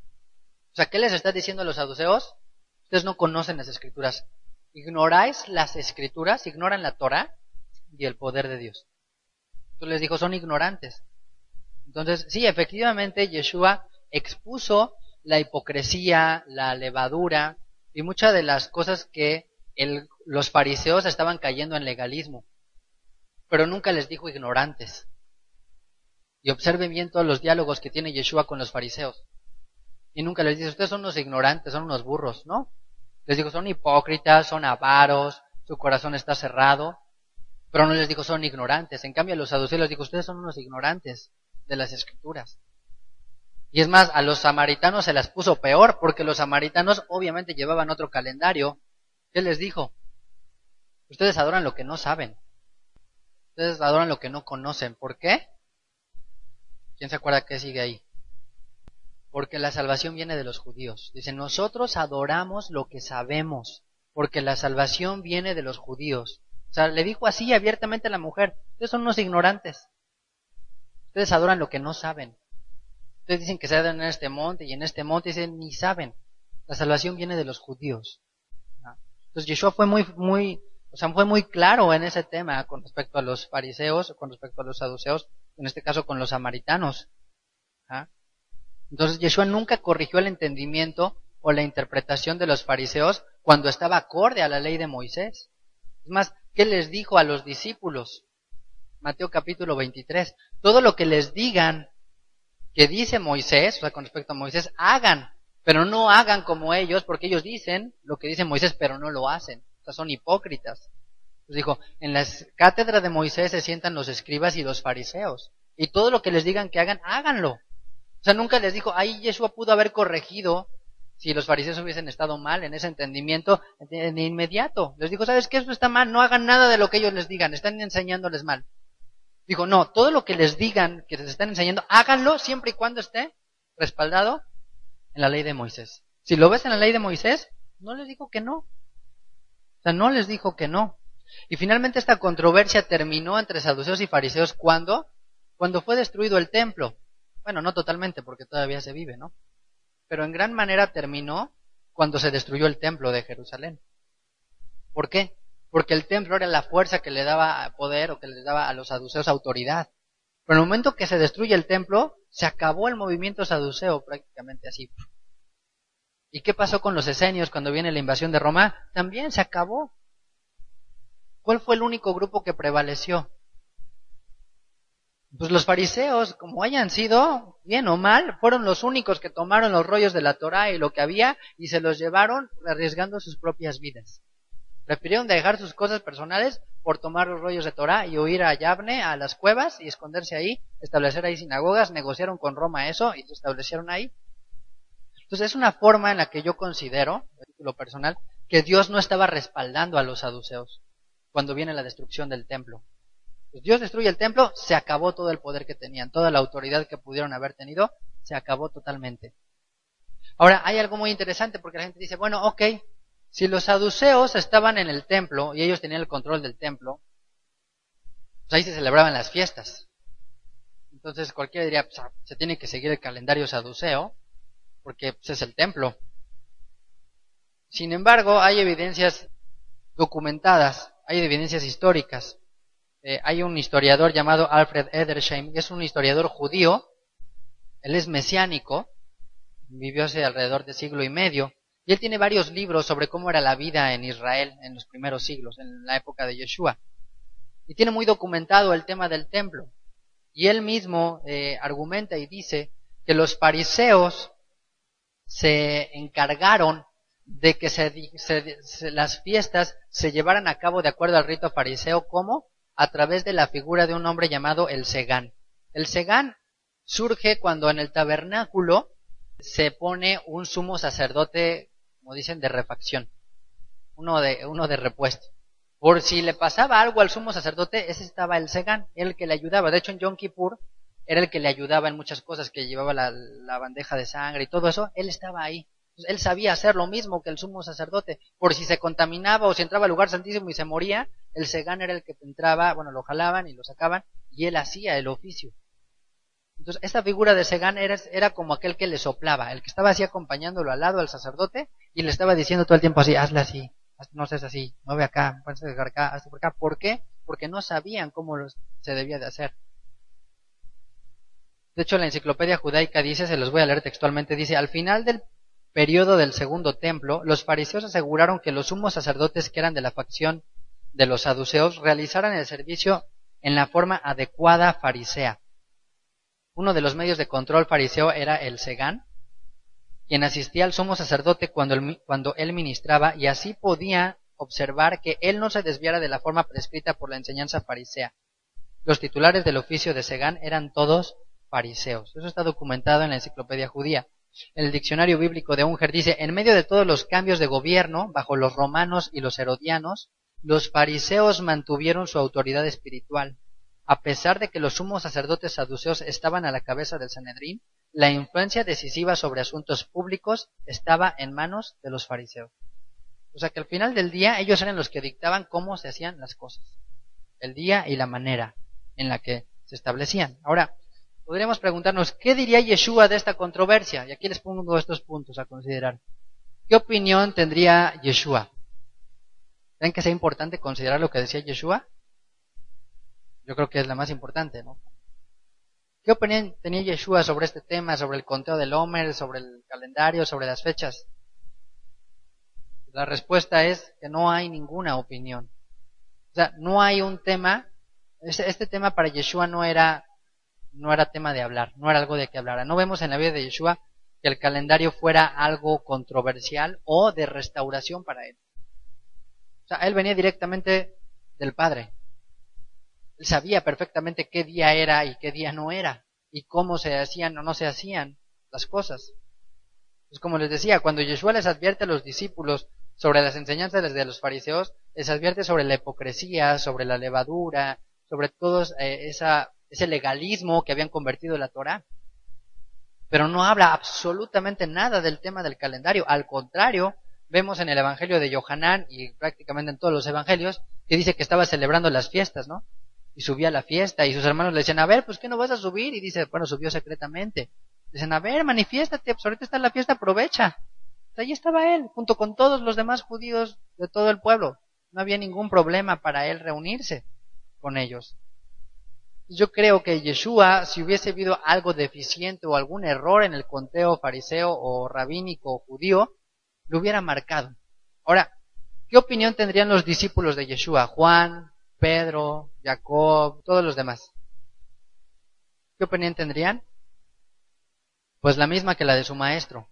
O sea, ¿qué les está diciendo a los saduceos? Ustedes no conocen las escrituras. Ignoráis las escrituras, ignoran la Torah y el poder de Dios. Entonces les dijo, son ignorantes. Entonces, sí, efectivamente, Yeshua expuso la hipocresía, la levadura y muchas de las cosas que los fariseos estaban cayendo en legalismo. Pero nunca les dijo ignorantes. Y observen bien todos los diálogos que tiene Yeshua con los fariseos. Y nunca les dice, ustedes son unos ignorantes, son unos burros, ¿no? Les dijo, son hipócritas, son avaros, su corazón está cerrado. Pero no les dijo, son ignorantes. En cambio, a los saduceos les dijo, ustedes son unos ignorantes de las escrituras. Y es más, a los samaritanos se las puso peor, porque los samaritanos obviamente llevaban otro calendario. ¿Qué les dijo? Ustedes adoran lo que no saben. Ustedes adoran lo que no conocen. ¿Por qué? ¿Quién se acuerda qué sigue ahí? Porque la salvación viene de los judíos. Dicen, nosotros adoramos lo que sabemos, porque la salvación viene de los judíos. O sea, le dijo así abiertamente a la mujer, ustedes son unos ignorantes. Ustedes adoran lo que no saben. Ustedes dicen que se adoran en este monte y en este monte, dicen, ni saben. La salvación viene de los judíos. Entonces Yeshua fue muy claro en ese tema con respecto a los fariseos, con respecto a los saduceos, en este caso con los samaritanos. Entonces Yeshua nunca corrigió el entendimiento o la interpretación de los fariseos cuando estaba acorde a la ley de Moisés. Es más, ¿qué les dijo a los discípulos? Mateo capítulo 23. Todo lo que les digan que dice Moisés, o sea, con respecto a Moisés, hagan, pero no hagan como ellos, porque ellos dicen lo que dice Moisés, pero no lo hacen. O sea, son hipócritas. Pues dijo, en la cátedra de Moisés se sientan los escribas y los fariseos, y todo lo que les digan que hagan, háganlo. O sea, nunca les dijo, ahí Yeshua pudo haber corregido si los fariseos hubiesen estado mal en ese entendimiento de inmediato. Les dijo, ¿sabes qué? Eso está mal, no hagan nada de lo que ellos les digan, están enseñándoles mal. Dijo, no, todo lo que les digan, que les están enseñando, háganlo siempre y cuando esté respaldado en la ley de Moisés. Si lo ves en la ley de Moisés, no les dijo que no. O sea, no les dijo que no. Y finalmente esta controversia terminó entre saduceos y fariseos, ¿cuándo? Cuando fue destruido el templo. Bueno, no totalmente, porque todavía se vive, ¿no? Pero en gran manera terminó cuando se destruyó el templo de Jerusalén. ¿Por qué? Porque el templo era la fuerza que le daba poder o que le daba a los saduceos autoridad. Pero en el momento que se destruye el templo, se acabó el movimiento saduceo prácticamente así. ¿Y qué pasó con los esenios cuando viene la invasión de Roma? También se acabó. ¿Cuál fue el único grupo que prevaleció? Pues los fariseos, como hayan sido, bien o mal, fueron los únicos que tomaron los rollos de la Torá y lo que había y se los llevaron arriesgando sus propias vidas. Prefirieron dejar sus cosas personales por tomar los rollos de Torá y huir a Yavne, a las cuevas y esconderse ahí, establecer ahí sinagogas, negociaron con Roma eso y se establecieron ahí. Entonces es una forma en la que yo considero, a título personal, que Dios no estaba respaldando a los saduceos cuando viene la destrucción del templo. Pues Dios destruye el templo, se acabó todo el poder que tenían, toda la autoridad que pudieron haber tenido, se acabó totalmente. Ahora, hay algo muy interesante porque la gente dice, bueno, ok, si los saduceos estaban en el templo y ellos tenían el control del templo, pues ahí se celebraban las fiestas. Entonces cualquiera diría, pues, se tiene que seguir el calendario saduceo porque pues, es el templo. Sin embargo, hay evidencias documentadas, hay evidencias históricas. Hay un historiador llamado Alfred Edersheim, que es un historiador judío, él es mesiánico, vivió hace alrededor de siglo y medio, y él tiene varios libros sobre cómo era la vida en Israel en los primeros siglos, en la época de Yeshua. Y tiene muy documentado el tema del templo. Y él mismo argumenta y dice que los fariseos se encargaron de que las fiestas se llevaran a cabo de acuerdo al rito fariseo, ¿cómo? A través de la figura de un hombre llamado el Segán. El Segán surge cuando en el tabernáculo se pone un sumo sacerdote, como dicen, de refacción, uno de repuesto. Por si le pasaba algo al sumo sacerdote, ese estaba el Segán, el que le ayudaba. De hecho, en Yom Kippur era el que le ayudaba en muchas cosas, que llevaba la bandeja de sangre y todo eso, él estaba ahí. Entonces, él sabía hacer lo mismo que el sumo sacerdote. Por si se contaminaba o si entraba al lugar santísimo y se moría, el Segán era el que entraba, bueno, lo jalaban y lo sacaban, y él hacía el oficio. Entonces, esta figura de Segán era como aquel que le soplaba, el que estaba así acompañándolo al lado al sacerdote y le estaba diciendo todo el tiempo así, hazle así, no seas así, mueve acá, ponte acá, hazte por acá. ¿Por qué? Porque no sabían cómo se debía de hacer. De hecho, la enciclopedia judaica dice, se los voy a leer textualmente, dice, al final del periodo del segundo templo, los fariseos aseguraron que los sumos sacerdotes que eran de la facción de los saduceos realizaran el servicio en la forma adecuada farisea. Uno de los medios de control fariseo era el Segán, quien asistía al sumo sacerdote cuando él ministraba y así podía observar que él no se desviara de la forma prescrita por la enseñanza farisea. Los titulares del oficio de Segán eran todos fariseos. Eso está documentado en la enciclopedia judía. El diccionario bíblico de Unger dice, en medio de todos los cambios de gobierno, bajo los romanos y los herodianos, los fariseos mantuvieron su autoridad espiritual. A pesar de que los sumos sacerdotes saduceos estaban a la cabeza del Sanedrín, la influencia decisiva sobre asuntos públicos estaba en manos de los fariseos. O sea que al final del día ellos eran los que dictaban cómo se hacían las cosas, el día y la manera en la que se establecían. Ahora, podríamos preguntarnos, ¿qué diría Yeshua de esta controversia? Y aquí les pongo estos puntos a considerar. ¿Qué opinión tendría Yeshua? ¿Creen que sea importante considerar lo que decía Yeshua? Yo creo que es la más importante, ¿no? ¿Qué opinión tenía Yeshua sobre este tema, sobre el conteo del Omer, sobre el calendario, sobre las fechas? La respuesta es que no hay ninguna opinión. O sea, no hay un tema, este tema para Yeshua no era tema de hablar, no era algo de que hablara. No vemos en la vida de Yeshua que el calendario fuera algo controversial o de restauración para él. O sea, él venía directamente del Padre. Él sabía perfectamente qué día era y qué día no era, y cómo se hacían o no se hacían las cosas. Pues como les decía, cuando Yeshua les advierte a los discípulos sobre las enseñanzas de los fariseos, les advierte sobre la hipocresía, sobre la levadura, sobre todo ese legalismo que habían convertido en la Torá. Pero no habla absolutamente nada del tema del calendario. Al contrario, vemos en el Evangelio de Yohanan y prácticamente en todos los evangelios que dice que estaba celebrando las fiestas, ¿no? Y subía a la fiesta y sus hermanos le decían, a ver, pues ¿qué no vas a subir? Y dice, bueno, subió secretamente. Dicen, a ver, manifiéstate, pues ahorita está la fiesta, aprovecha. Pues ahí estaba él, junto con todos los demás judíos de todo el pueblo. No había ningún problema para él reunirse con ellos. Yo creo que Yeshua, si hubiese habido algo deficiente o algún error en el conteo fariseo o rabínico o judío, lo hubiera marcado. Ahora, ¿qué opinión tendrían los discípulos de Yeshua? Juan, Pedro, Jacob, todos los demás. ¿qué opinión tendrían? Pues la misma que la de su maestro.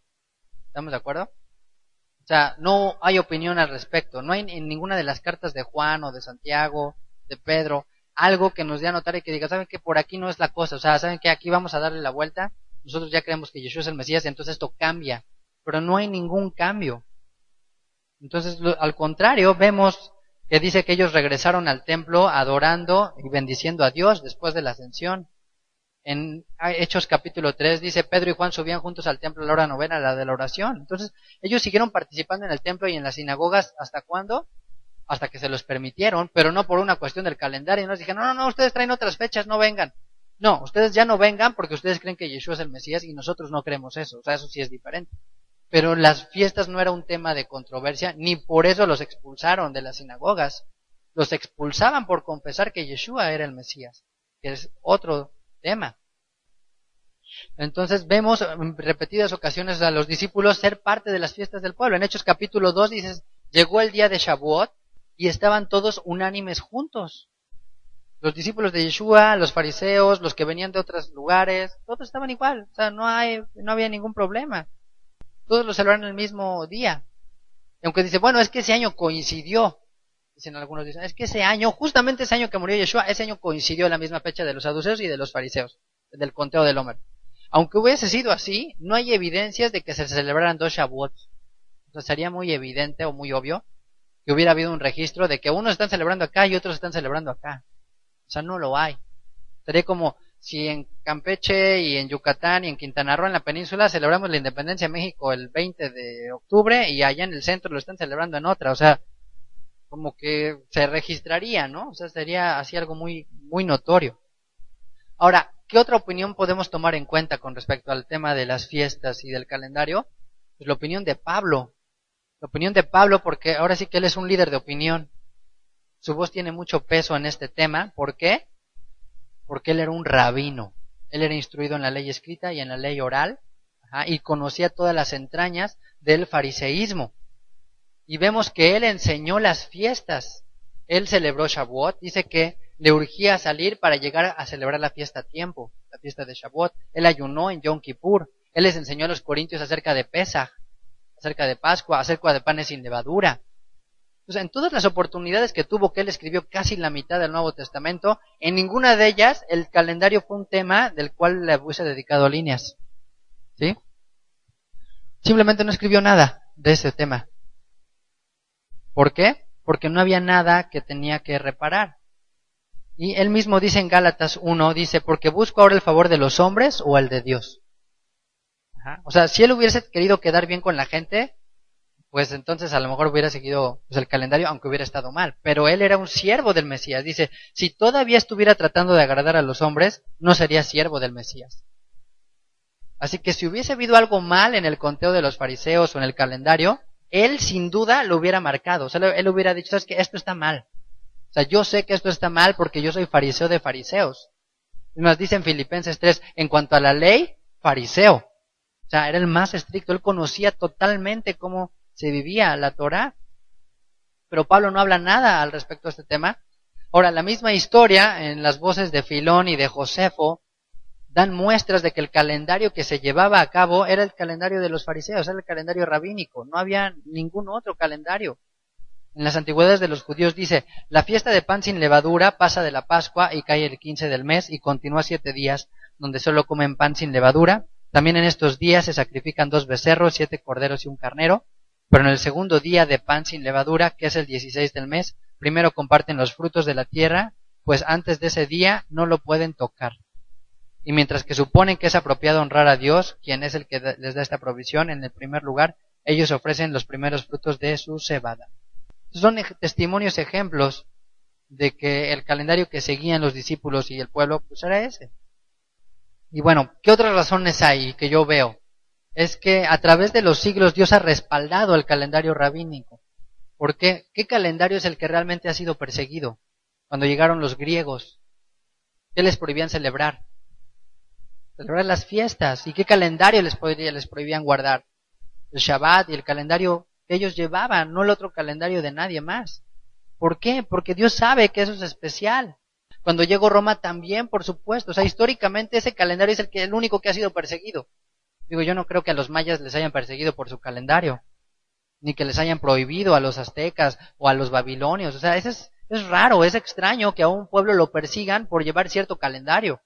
¿Estamos de acuerdo? O sea, no hay opinión al respecto. No hay en ninguna de las cartas de Juan o de Santiago, de Pedro, algo que nos dé a notar y que diga, ¿saben qué? Por aquí no es la cosa. O sea, ¿saben qué? Aquí vamos a darle la vuelta. Nosotros ya creemos que Yeshua es el Mesías, entonces esto cambia. Pero no hay ningún cambio. Entonces, al contrario, vemos que dice que ellos regresaron al templo adorando y bendiciendo a Dios después de la ascensión. En Hechos capítulo 3 dice, Pedro y Juan subían juntos al templo a la hora novena, la de la oración. Entonces, ellos siguieron participando en el templo y en las sinagogas, ¿hasta cuándo? Hasta que se los permitieron, pero no por una cuestión del calendario. Nos dijeron, no, ustedes traen otras fechas, no vengan. No, ustedes ya no vengan porque ustedes creen que Yeshua es el Mesías y nosotros no creemos eso. O sea, eso sí es diferente. Pero las fiestas no era un tema de controversia, ni por eso los expulsaron de las sinagogas. Los expulsaban por confesar que Yeshua era el Mesías, que es otro tema. Entonces vemos en repetidas ocasiones a los discípulos ser parte de las fiestas del pueblo. En Hechos capítulo 2 dices, llegó el día de Shavuot y estaban todos unánimes juntos. Los discípulos de Yeshua, los fariseos, los que venían de otros lugares, todos estaban igual. O sea, no había ningún problema. Todos lo celebraron el mismo día. Y aunque dice, bueno, es que ese año coincidió. Dicen algunos, dicen, es que ese año, justamente ese año que murió Yeshua, ese año coincidió en la misma fecha de los saduceos y de los fariseos, del conteo del Homer. Aunque hubiese sido así, no hay evidencias de que se celebraran dos Shavuots. O sea, sería muy evidente o muy obvio que hubiera habido un registro de que unos están celebrando acá y otros están celebrando acá. O sea, no lo hay. Sería como si en Campeche y en Yucatán y en Quintana Roo, en la península, celebramos la independencia de México el 20 de octubre y allá en el centro lo están celebrando en otra. O sea, como que se registraría, ¿no? O sea, sería así algo muy, muy notorio. Ahora, ¿qué otra opinión podemos tomar en cuenta con respecto al tema de las fiestas y del calendario? Pues la opinión de Pablo. La opinión de Pablo, porque ahora sí que él es un líder de opinión. Su voz tiene mucho peso en este tema. ¿Por qué? Porque él era un rabino. Él era instruido en la ley escrita y en la ley oral, y conocía todas las entrañas del fariseísmo. Y vemos que él enseñó las fiestas. Él celebró Shavuot, dice que le urgía salir para llegar a celebrar la fiesta a tiempo, la fiesta de Shavuot. Él ayunó en Yom Kippur. Él les enseñó a los corintios acerca de Pesaj, acerca de Pascua, acerca de panes sin levadura. Entonces, en todas las oportunidades que tuvo, que él escribió casi la mitad del Nuevo Testamento, en ninguna de ellas el calendario fue un tema del cual le hubiese dedicado líneas. ¿Sí? Simplemente no escribió nada de ese tema. ¿Por qué? Porque no había nada que tenía que reparar. Y él mismo dice en Gálatas 1, dice, porque busco ahora el favor de los hombres o el de Dios. O sea, si él hubiese querido quedar bien con la gente, pues entonces a lo mejor hubiera seguido pues, el calendario, aunque hubiera estado mal. Pero él era un siervo del Mesías. Dice, si todavía estuviera tratando de agradar a los hombres, no sería siervo del Mesías. Así que si hubiese habido algo mal en el conteo de los fariseos o en el calendario, él sin duda lo hubiera marcado. O sea, él hubiera dicho, ¿sabes qué? Esto está mal. O sea, yo sé que esto está mal porque yo soy fariseo de fariseos. Nos dice en Filipenses 3, en cuanto a la ley, fariseo. O sea, era el más estricto. Él conocía totalmente cómo se vivía la Torá. Pero Pablo no habla nada al respecto de este tema. Ahora, la misma historia en las voces de Filón y de Josefo dan muestras de que el calendario que se llevaba a cabo era el calendario de los fariseos, era el calendario rabínico. No había ningún otro calendario. En las antigüedades de los judíos dice, la fiesta de pan sin levadura pasa de la Pascua y cae el 15 del mes y continúa 7 días, donde solo comen pan sin levadura. También en estos días se sacrifican 2 becerros, 7 corderos y un carnero. Pero en el segundo día de pan sin levadura, que es el 16 del mes, primero comparten los frutos de la tierra, pues antes de ese día no lo pueden tocar. Y mientras que suponen que es apropiado honrar a Dios, quien es el que les da esta provisión, en el primer lugar, ellos ofrecen los primeros frutos de su cebada. Son testimonios, ejemplos de que el calendario que seguían los discípulos y el pueblo, pues era ese. Y bueno, ¿qué otras razones hay que yo veo? Es que a través de los siglos Dios ha respaldado el calendario rabínico. ¿Por qué? ¿Qué calendario es el que realmente ha sido perseguido? Cuando llegaron los griegos, ¿qué les prohibían celebrar? Celebrar las fiestas. ¿Y qué calendario les prohibían guardar? El Shabbat y el calendario que ellos llevaban, no el otro calendario de nadie más. ¿Por qué? Porque Dios sabe que eso es especial. Cuando llegó Roma también, por supuesto. O sea, históricamente ese calendario es el único que ha sido perseguido. Digo, yo no creo que a los mayas les hayan perseguido por su calendario, ni que les hayan prohibido a los aztecas o a los babilonios. O sea, es raro, es extraño que a un pueblo lo persigan por llevar cierto calendario.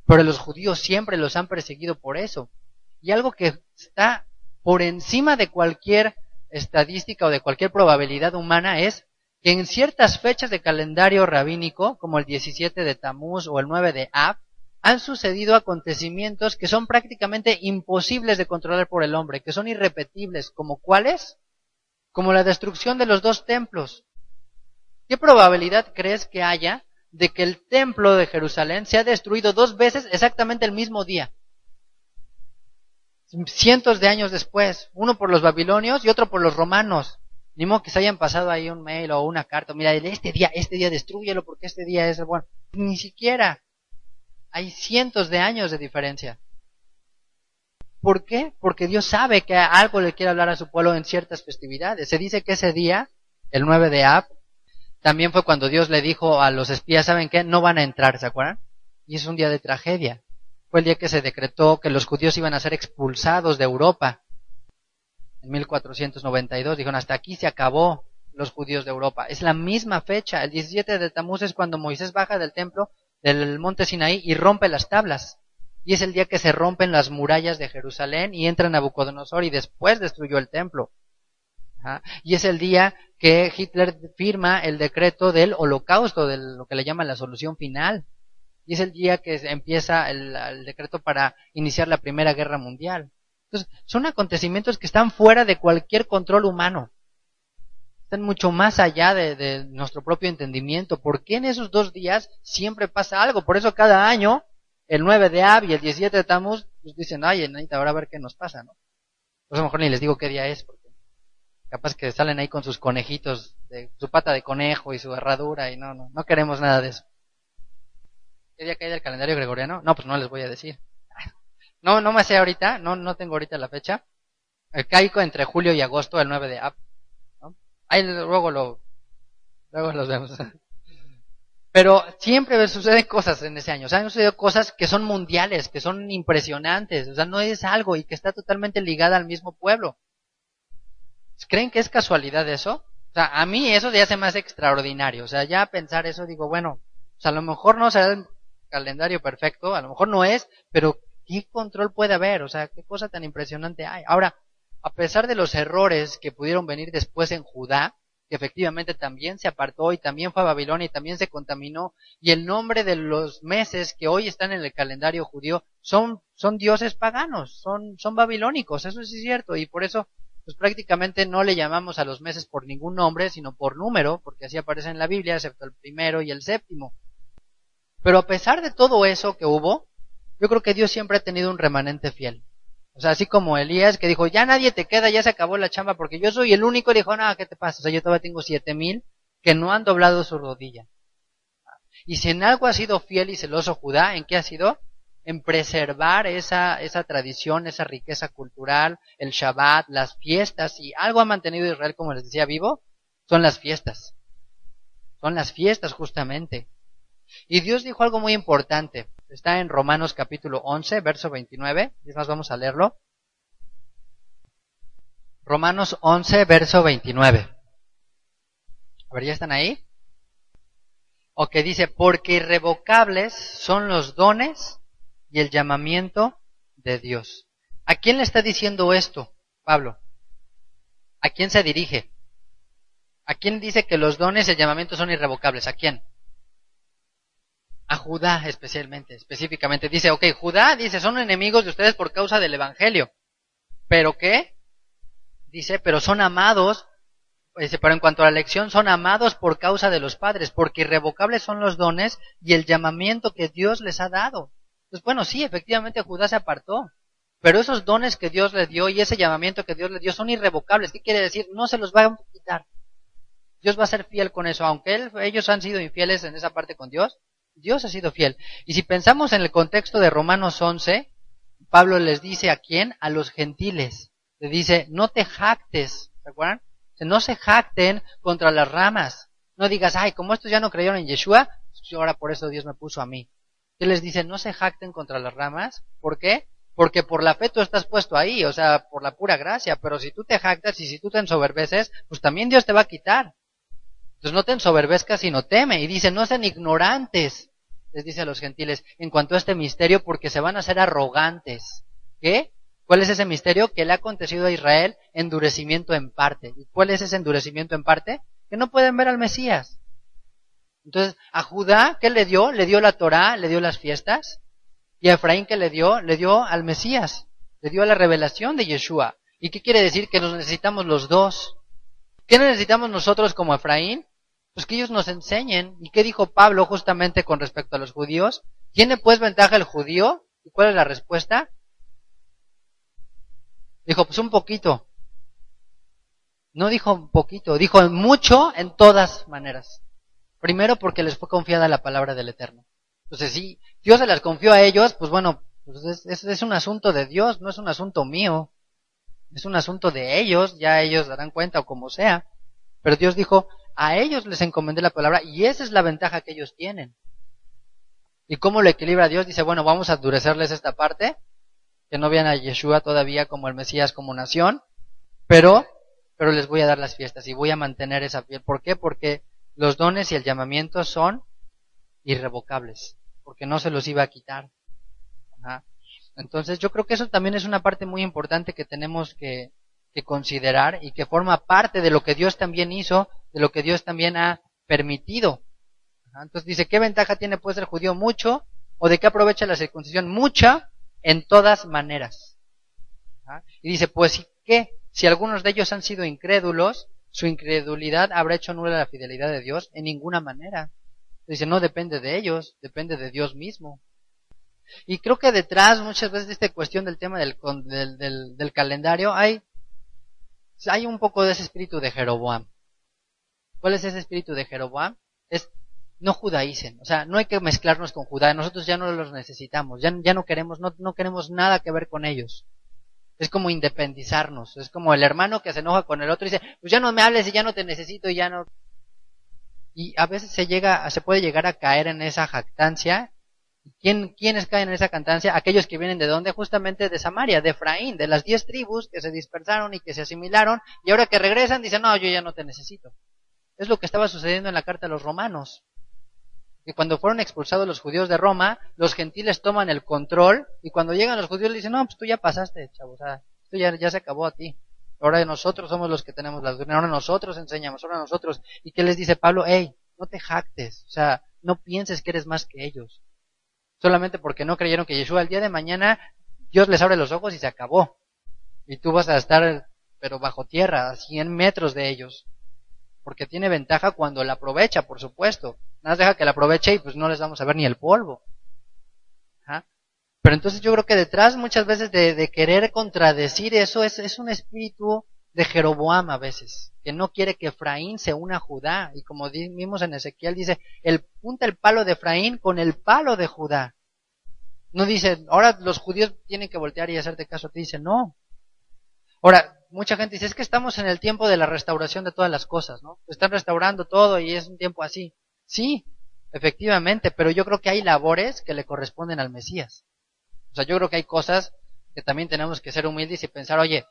Pero los judíos siempre los han perseguido por eso. Y algo que está por encima de cualquier estadística o de cualquier probabilidad humana es que en ciertas fechas de calendario rabínico, como el 17 de Tamuz o el 9 de Av, han sucedido acontecimientos que son prácticamente imposibles de controlar por el hombre, que son irrepetibles. ¿Como cuáles? Como la destrucción de los 2 templos. ¿Qué probabilidad crees que haya de que el templo de Jerusalén sea destruido 2 veces exactamente el mismo día? Cientos de años después, uno por los babilonios y otro por los romanos. Ni modo que se hayan pasado ahí un mail o una carta. Mira, este día destrúyelo porque este día es el bueno. Ni siquiera. Hay cientos de años de diferencia. ¿Por qué? Porque Dios sabe que algo le quiere hablar a su pueblo en ciertas festividades. Se dice que ese día, el 9 de Av, también fue cuando Dios le dijo a los espías, ¿saben qué? No van a entrar, ¿se acuerdan? Y es un día de tragedia. Fue el día que se decretó que los judíos iban a ser expulsados de Europa. En 1492 dijeron, hasta aquí se acabó los judíos de Europa. Es la misma fecha, el 17 de Tamuz es cuando Moisés baja del templo del monte Sinaí y rompe las tablas. Y es el día que se rompen las murallas de Jerusalén y entra Nabucodonosor y después destruyó el templo. Y es el día que Hitler firma el decreto del holocausto, de lo que le llaman la solución final. Y es el día que empieza el decreto para iniciar la Primera Guerra Mundial. Entonces, son acontecimientos que están fuera de cualquier control humano. Están mucho más allá de nuestro propio entendimiento. ¿Por qué en esos 2 días siempre pasa algo? Por eso cada año, el 9 de Av y el 17 de Tamuz, pues dicen, ay, Anita, ahora a ver qué nos pasa, ¿no? Pues a lo mejor ni les digo qué día es, porque capaz que salen ahí con sus conejitos, su pata de conejo y su herradura, y no queremos nada de eso. ¿Qué día cae del calendario gregoriano? No, pues no les voy a decir. No me sé ahorita, no tengo ahorita la fecha. Caigo entre julio y agosto, el 9 de Av, ¿no? Ahí luego los vemos. Pero siempre suceden cosas en ese año. O sea, han sucedido cosas que son mundiales, que son impresionantes. O sea, no es algo y que está totalmente ligada al mismo pueblo. ¿Creen que es casualidad eso? O sea, a mí eso ya se me hace extraordinario. O sea, ya pensar eso digo, bueno, o sea, a lo mejor no será el calendario perfecto, a lo mejor no es, pero ¿qué control puede haber? O sea, ¿qué cosa tan impresionante hay? Ahora, a pesar de los errores que pudieron venir después en Judá, que efectivamente también se apartó y también fue a Babilonia y también se contaminó, y el nombre de los meses que hoy están en el calendario judío son dioses paganos, son babilónicos, eso sí es cierto, y por eso pues prácticamente no le llamamos a los meses por ningún nombre, sino por número, porque así aparece en la Biblia, excepto el 1 y el 7. Pero a pesar de todo eso que hubo, yo creo que Dios siempre ha tenido un remanente fiel. O sea, así como Elías que dijo, ya nadie te queda, ya se acabó la chamba porque yo soy el único, y dijo, no, ¿qué te pasa? O sea, yo todavía tengo 7,000 que no han doblado su rodilla. Y si en algo ha sido fiel y celoso Judá, ¿en qué ha sido? En preservar esa tradición, esa riqueza cultural, el Shabbat, las fiestas, y algo ha mantenido Israel, como les decía, vivo, son las fiestas. Son las fiestas justamente. Y Dios dijo algo muy importante. Está en Romanos capítulo 11, verso 29. Es más, vamos a leerlo. Romanos 11, verso 29. A ver, ¿ya están ahí? O que dice, porque irrevocables son los dones y el llamamiento de Dios. ¿A quién le está diciendo esto, Pablo? ¿A quién se dirige? ¿A quién dice que los dones y el llamamiento son irrevocables? ¿A quién? A Judá específicamente. Dice, ok, Judá, dice, son enemigos de ustedes por causa del evangelio. ¿Pero qué? Dice, pero son amados, dice, pero en cuanto a la elección, son amados por causa de los padres, porque irrevocables son los dones y el llamamiento que Dios les ha dado. Pues bueno, sí, efectivamente Judá se apartó, pero esos dones que Dios le dio y ese llamamiento que Dios le dio son irrevocables. ¿Qué quiere decir? No se los va a quitar. Dios va a ser fiel con eso, aunque ellos han sido infieles en esa parte con Dios. Dios ha sido fiel. Y si pensamos en el contexto de Romanos 11, Pablo les dice ¿a quién? A los gentiles. Le dice, no te jactes, ¿se acuerdan? No se jacten contra las ramas. No digas, ay, como estos ya no creyeron en Yeshua, ahora por eso Dios me puso a mí. ¿Qué les dice? No se jacten contra las ramas. ¿Por qué? Porque por la fe tú estás puesto ahí, o sea, por la pura gracia. Pero si tú te jactas y si tú te ensoberbeces, pues también Dios te va a quitar. Entonces no te ensoberbezcas, sino teme. Y dice, no sean ignorantes, les dice a los gentiles, en cuanto a este misterio, porque se van a hacer arrogantes. ¿Qué? ¿Cuál es ese misterio? Que le ha acontecido a Israel endurecimiento en parte. ¿Y cuál es ese endurecimiento en parte? Que no pueden ver al Mesías. Entonces, a Judá, ¿qué le dio? Le dio la Torá, le dio las fiestas. Y a Efraín, ¿qué le dio? Le dio al Mesías. Le dio la revelación de Yeshua. ¿Y qué quiere decir? Que nos necesitamos los dos. ¿Qué necesitamos nosotros como Efraín? Pues que ellos nos enseñen. ¿Y qué dijo Pablo justamente con respecto a los judíos? ¿Tiene pues ventaja el judío? ¿Y cuál es la respuesta? Dijo, pues un poquito. No dijo un poquito, dijo mucho en todas maneras. Primero porque les fue confiada la palabra del Eterno. Entonces, si Dios se las confió a ellos, pues bueno, pues es un asunto de Dios, no es un asunto mío. Es un asunto de ellos, ya ellos darán cuenta o como sea. Pero Dios dijo, a ellos les encomendé la palabra y esa es la ventaja que ellos tienen. ¿Y cómo lo equilibra Dios? Dice, bueno, vamos a endurecerles esta parte, que no vean a Yeshua todavía como el Mesías, como nación, pero les voy a dar las fiestas y voy a mantener esa fiel. ¿Por qué? Porque los dones y el llamamiento son irrevocables, porque no se los iba a quitar. Ajá. Entonces yo creo que eso también es una parte muy importante que tenemos que considerar y que forma parte de lo que Dios también hizo, de lo que Dios también ha permitido. Ajá. Entonces dice, ¿qué ventaja tiene pues el judío? Mucho, o de qué aprovecha la circuncisión? Mucha, en todas maneras. Ajá. Y dice, pues ¿qué? Si algunos de ellos han sido incrédulos, su incredulidad habrá hecho nula la fidelidad de Dios. En ninguna manera. Dice, no depende de ellos, depende de Dios mismo. Y creo que detrás muchas veces de esta cuestión del tema del calendario hay un poco de ese espíritu de Jeroboam. ¿Cuál es ese espíritu de Jeroboam? Es no judaicen, o sea, no hay que mezclarnos con Judá, nosotros ya no los necesitamos, ya no queremos nada que ver con ellos. Es como independizarnos, es como el hermano que se enoja con el otro y dice, pues ya no me hables y ya no te necesito y ya no. Y a veces se puede llegar a caer en esa jactancia. ¿Quiénes caen en esa jactancia? Aquellos que vienen de dónde? Justamente de Samaria, de Efraín, de las 10 tribus que se dispersaron y que se asimilaron y ahora que regresan dicen, no, yo ya no te necesito. Es lo que estaba sucediendo en la carta a los romanos. Que cuando fueron expulsados los judíos de Roma, los gentiles toman el control y cuando llegan los judíos le dicen, no, pues tú ya pasaste, chavo, o sea, esto ya se acabó a ti. Ahora nosotros somos los que tenemos la doctrina, ahora nosotros enseñamos, ahora nosotros. ¿Y qué les dice Pablo? Hey, no te jactes, o sea, no pienses que eres más que ellos. Solamente porque no creyeron que Yeshua el día de mañana Dios les abre los ojos y se acabó. Y tú vas a estar, pero bajo tierra, a 100 metros de ellos. Porque tiene ventaja cuando la aprovecha, por supuesto. Nada más deja que la aproveche y pues no les vamos a ver ni el polvo. ¿Ah? Pero entonces yo creo que detrás muchas veces de querer contradecir eso es un espíritu de Jeroboam a veces, que no quiere que Efraín se una a Judá. Y como vimos en Ezequiel, dice, punta el palo de Efraín con el palo de Judá. No dice, ahora los judíos tienen que voltear y hacerte caso. Te dice, no. Ahora, mucha gente dice, es que estamos en el tiempo de la restauración de todas las cosas, ¿no? Están restaurando todo y es un tiempo así. Sí, efectivamente, pero yo creo que hay labores que le corresponden al Mesías. O sea, yo creo que hay cosas que también tenemos que ser humildes y pensar, oye,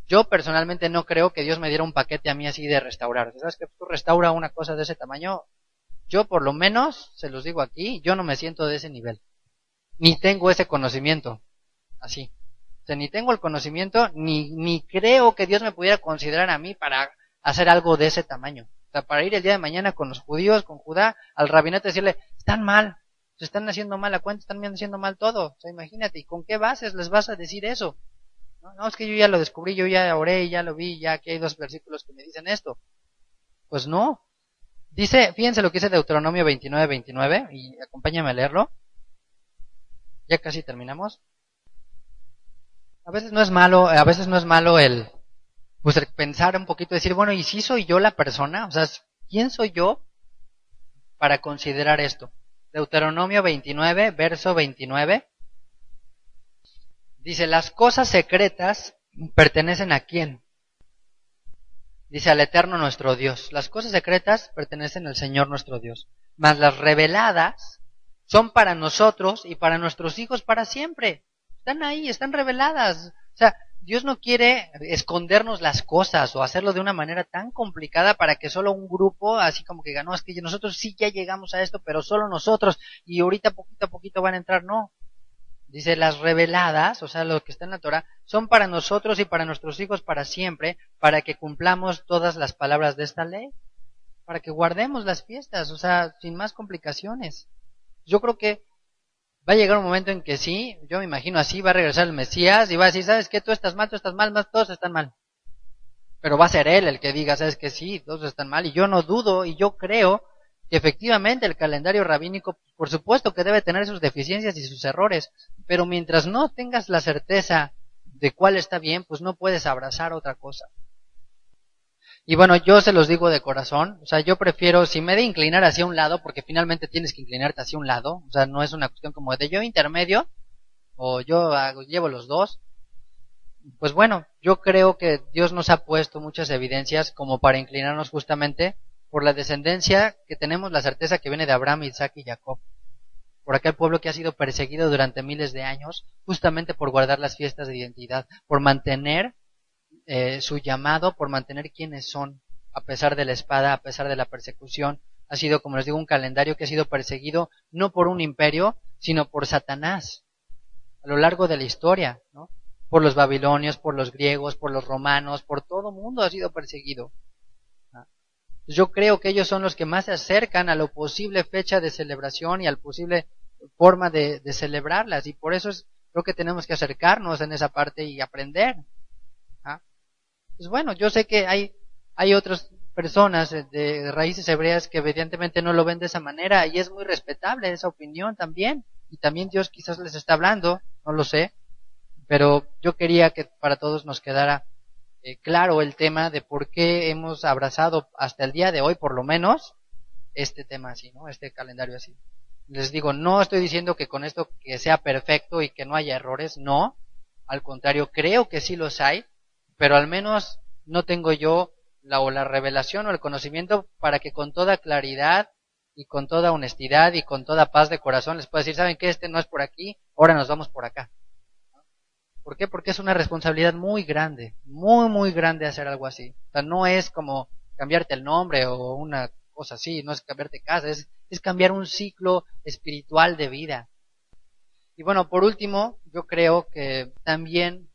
yo personalmente no creo que Dios me diera un paquete a mí así de restaurar. ¿Sabes que tú restaura una cosa de ese tamaño? Yo por lo menos, se los digo aquí, yo no me siento de ese nivel. Ni tengo ese conocimiento. Así. O sea, ni tengo el conocimiento, ni creo que Dios me pudiera considerar a mí para hacer algo de ese tamaño. O sea, para ir el día de mañana con los judíos, con Judá, al rabinato y decirle, están mal, se están haciendo mal la cuenta, están haciendo mal todo. O sea, imagínate, ¿y con qué bases les vas a decir eso? No, es que yo ya lo descubrí, yo ya oré, ya lo vi, ya aquí hay 2 versículos que me dicen esto. Pues no. Dice, fíjense lo que dice Deuteronomio 29:29, y acompáñame a leerlo. Ya casi terminamos. A veces no es malo el pensar un poquito, decir, bueno, ¿y si soy yo la persona? O sea, ¿quién soy yo para considerar esto? Deuteronomio 29, verso 29. Dice, las cosas secretas pertenecen ¿a quién? Dice, al Eterno nuestro Dios. Las cosas secretas pertenecen al Señor nuestro Dios. mas las reveladas son para nosotros y para nuestros hijos para siempre. Están ahí, están reveladas. O sea, Dios no quiere escondernos las cosas o hacerlo de una manera tan complicada para que solo un grupo, así como que ganó, es que nosotros sí ya llegamos a esto, pero solo nosotros, y ahorita poquito a poquito van a entrar. No. Dice, las reveladas, o sea, lo que está en la Torah, son para nosotros y para nuestros hijos para siempre, para que cumplamos todas las palabras de esta ley, para que guardemos las fiestas, o sea, sin más complicaciones. Yo creo que va a llegar un momento en que sí, yo me imagino así, va a regresar el Mesías y va a decir, ¿sabes qué? Tú estás mal, más todos están mal. Pero va a ser Él el que diga, ¿sabes qué? Sí, todos están mal. Y yo no dudo y yo creo que efectivamente el calendario rabínico, por supuesto que debe tener sus deficiencias y sus errores, pero mientras no tengas la certeza de cuál está bien, pues no puedes abrazar otra cosa. Y bueno, yo se los digo de corazón, o sea, yo prefiero, si me he de inclinar hacia un lado, porque finalmente tienes que inclinarte hacia un lado, o sea, no es una cuestión como de yo intermedio, o yo llevo los dos, pues bueno, yo creo que Dios nos ha puesto muchas evidencias como para inclinarnos justamente por la descendencia que tenemos la certeza que viene de Abraham, Isaac y Jacob, por aquel pueblo que ha sido perseguido durante miles de años, justamente por guardar las fiestas de identidad, por mantener su llamado, por mantener quienes son, a pesar de la espada, a pesar de la persecución. Ha sido, como les digo, un calendario que ha sido perseguido no por un imperio, sino por Satanás, a lo largo de la historia, ¿no? Por los babilonios, por los griegos, por los romanos, por todo mundo ha sido perseguido. Yo creo que ellos son los que más se acercan a la posible fecha de celebración y a la posible forma de celebrarlas, y por eso creo que tenemos que acercarnos en esa parte y aprender. Pues bueno, yo sé que hay otras personas de raíces hebreas que evidentemente no lo ven de esa manera, y es muy respetable esa opinión también, y también Dios quizás les está hablando, no lo sé, pero yo quería que para todos nos quedara claro el tema de por qué hemos abrazado hasta el día de hoy, por lo menos, este tema así, ¿no? Este calendario así. Les digo, no estoy diciendo que con esto que sea perfecto y que no haya errores, no, al contrario, creo que sí los hay, pero al menos no tengo yo la revelación o el conocimiento para que con toda claridad y con toda honestidad y con toda paz de corazón les pueda decir, ¿saben qué? Este no es por aquí, ahora nos vamos por acá. ¿Por qué? Porque es una responsabilidad muy grande, muy, muy grande hacer algo así. O sea, no es como cambiarte el nombre o una cosa así, no es cambiarte casa, es cambiar un ciclo espiritual de vida. Y bueno, por último, yo creo que también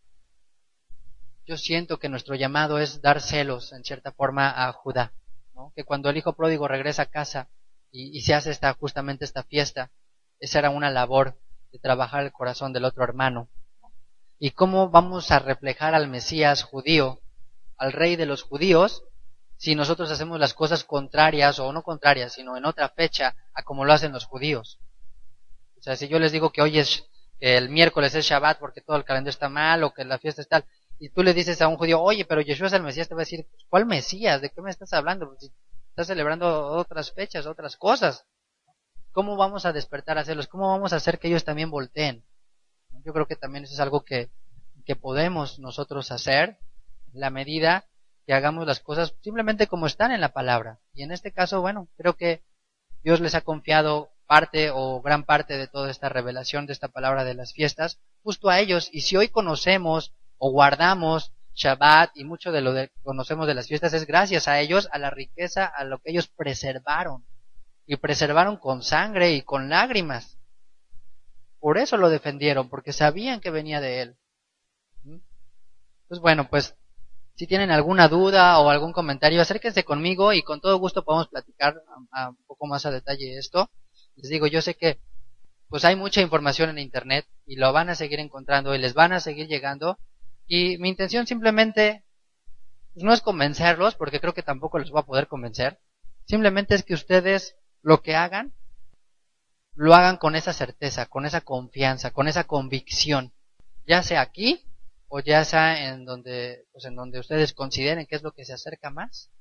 yo siento que nuestro llamado es dar celos, en cierta forma, a Judá, ¿no? Que cuando el hijo pródigo regresa a casa y se hace justamente esta fiesta, esa era una labor de trabajar el corazón del otro hermano. ¿Y cómo vamos a reflejar al Mesías judío, al rey de los judíos, si nosotros hacemos las cosas contrarias, o no contrarias, sino en otra fecha, a como lo hacen los judíos? O sea, si yo les digo que hoy el miércoles es Shabbat porque todo el calendario está mal, o que la fiesta es tal, y tú le dices a un judío, oye, pero Yeshua es el Mesías, te va a decir, ¿cuál Mesías? ¿De qué me estás hablando? Pues, estás celebrando otras fechas, otras cosas. ¿Cómo vamos a despertar a hacerlos? ¿Cómo vamos a hacer que ellos también volteen? Yo creo que también eso es algo que podemos nosotros hacer, en la medida que hagamos las cosas simplemente como están en la palabra. Y en este caso, bueno, creo que Dios les ha confiado parte o gran parte de toda esta revelación de esta palabra de las fiestas, justo a ellos. Y si hoy conocemos o guardamos Shabbat y mucho de lo que conocemos de las fiestas es gracias a ellos, a la riqueza, a lo que ellos preservaron. Y preservaron con sangre y con lágrimas. Por eso lo defendieron, porque sabían que venía de Él. Pues bueno, pues si tienen alguna duda o algún comentario, acérquense conmigo y con todo gusto podemos platicar un poco más a detalle esto. Les digo, yo sé que pues hay mucha información en internet y lo van a seguir encontrando y les van a seguir llegando. Y mi intención simplemente pues no es convencerlos, porque creo que tampoco les voy a poder convencer. Simplemente es que ustedes lo que hagan, lo hagan con esa certeza, con esa confianza, con esa convicción. Ya sea aquí o ya sea en donde ustedes consideren que es lo que se acerca más.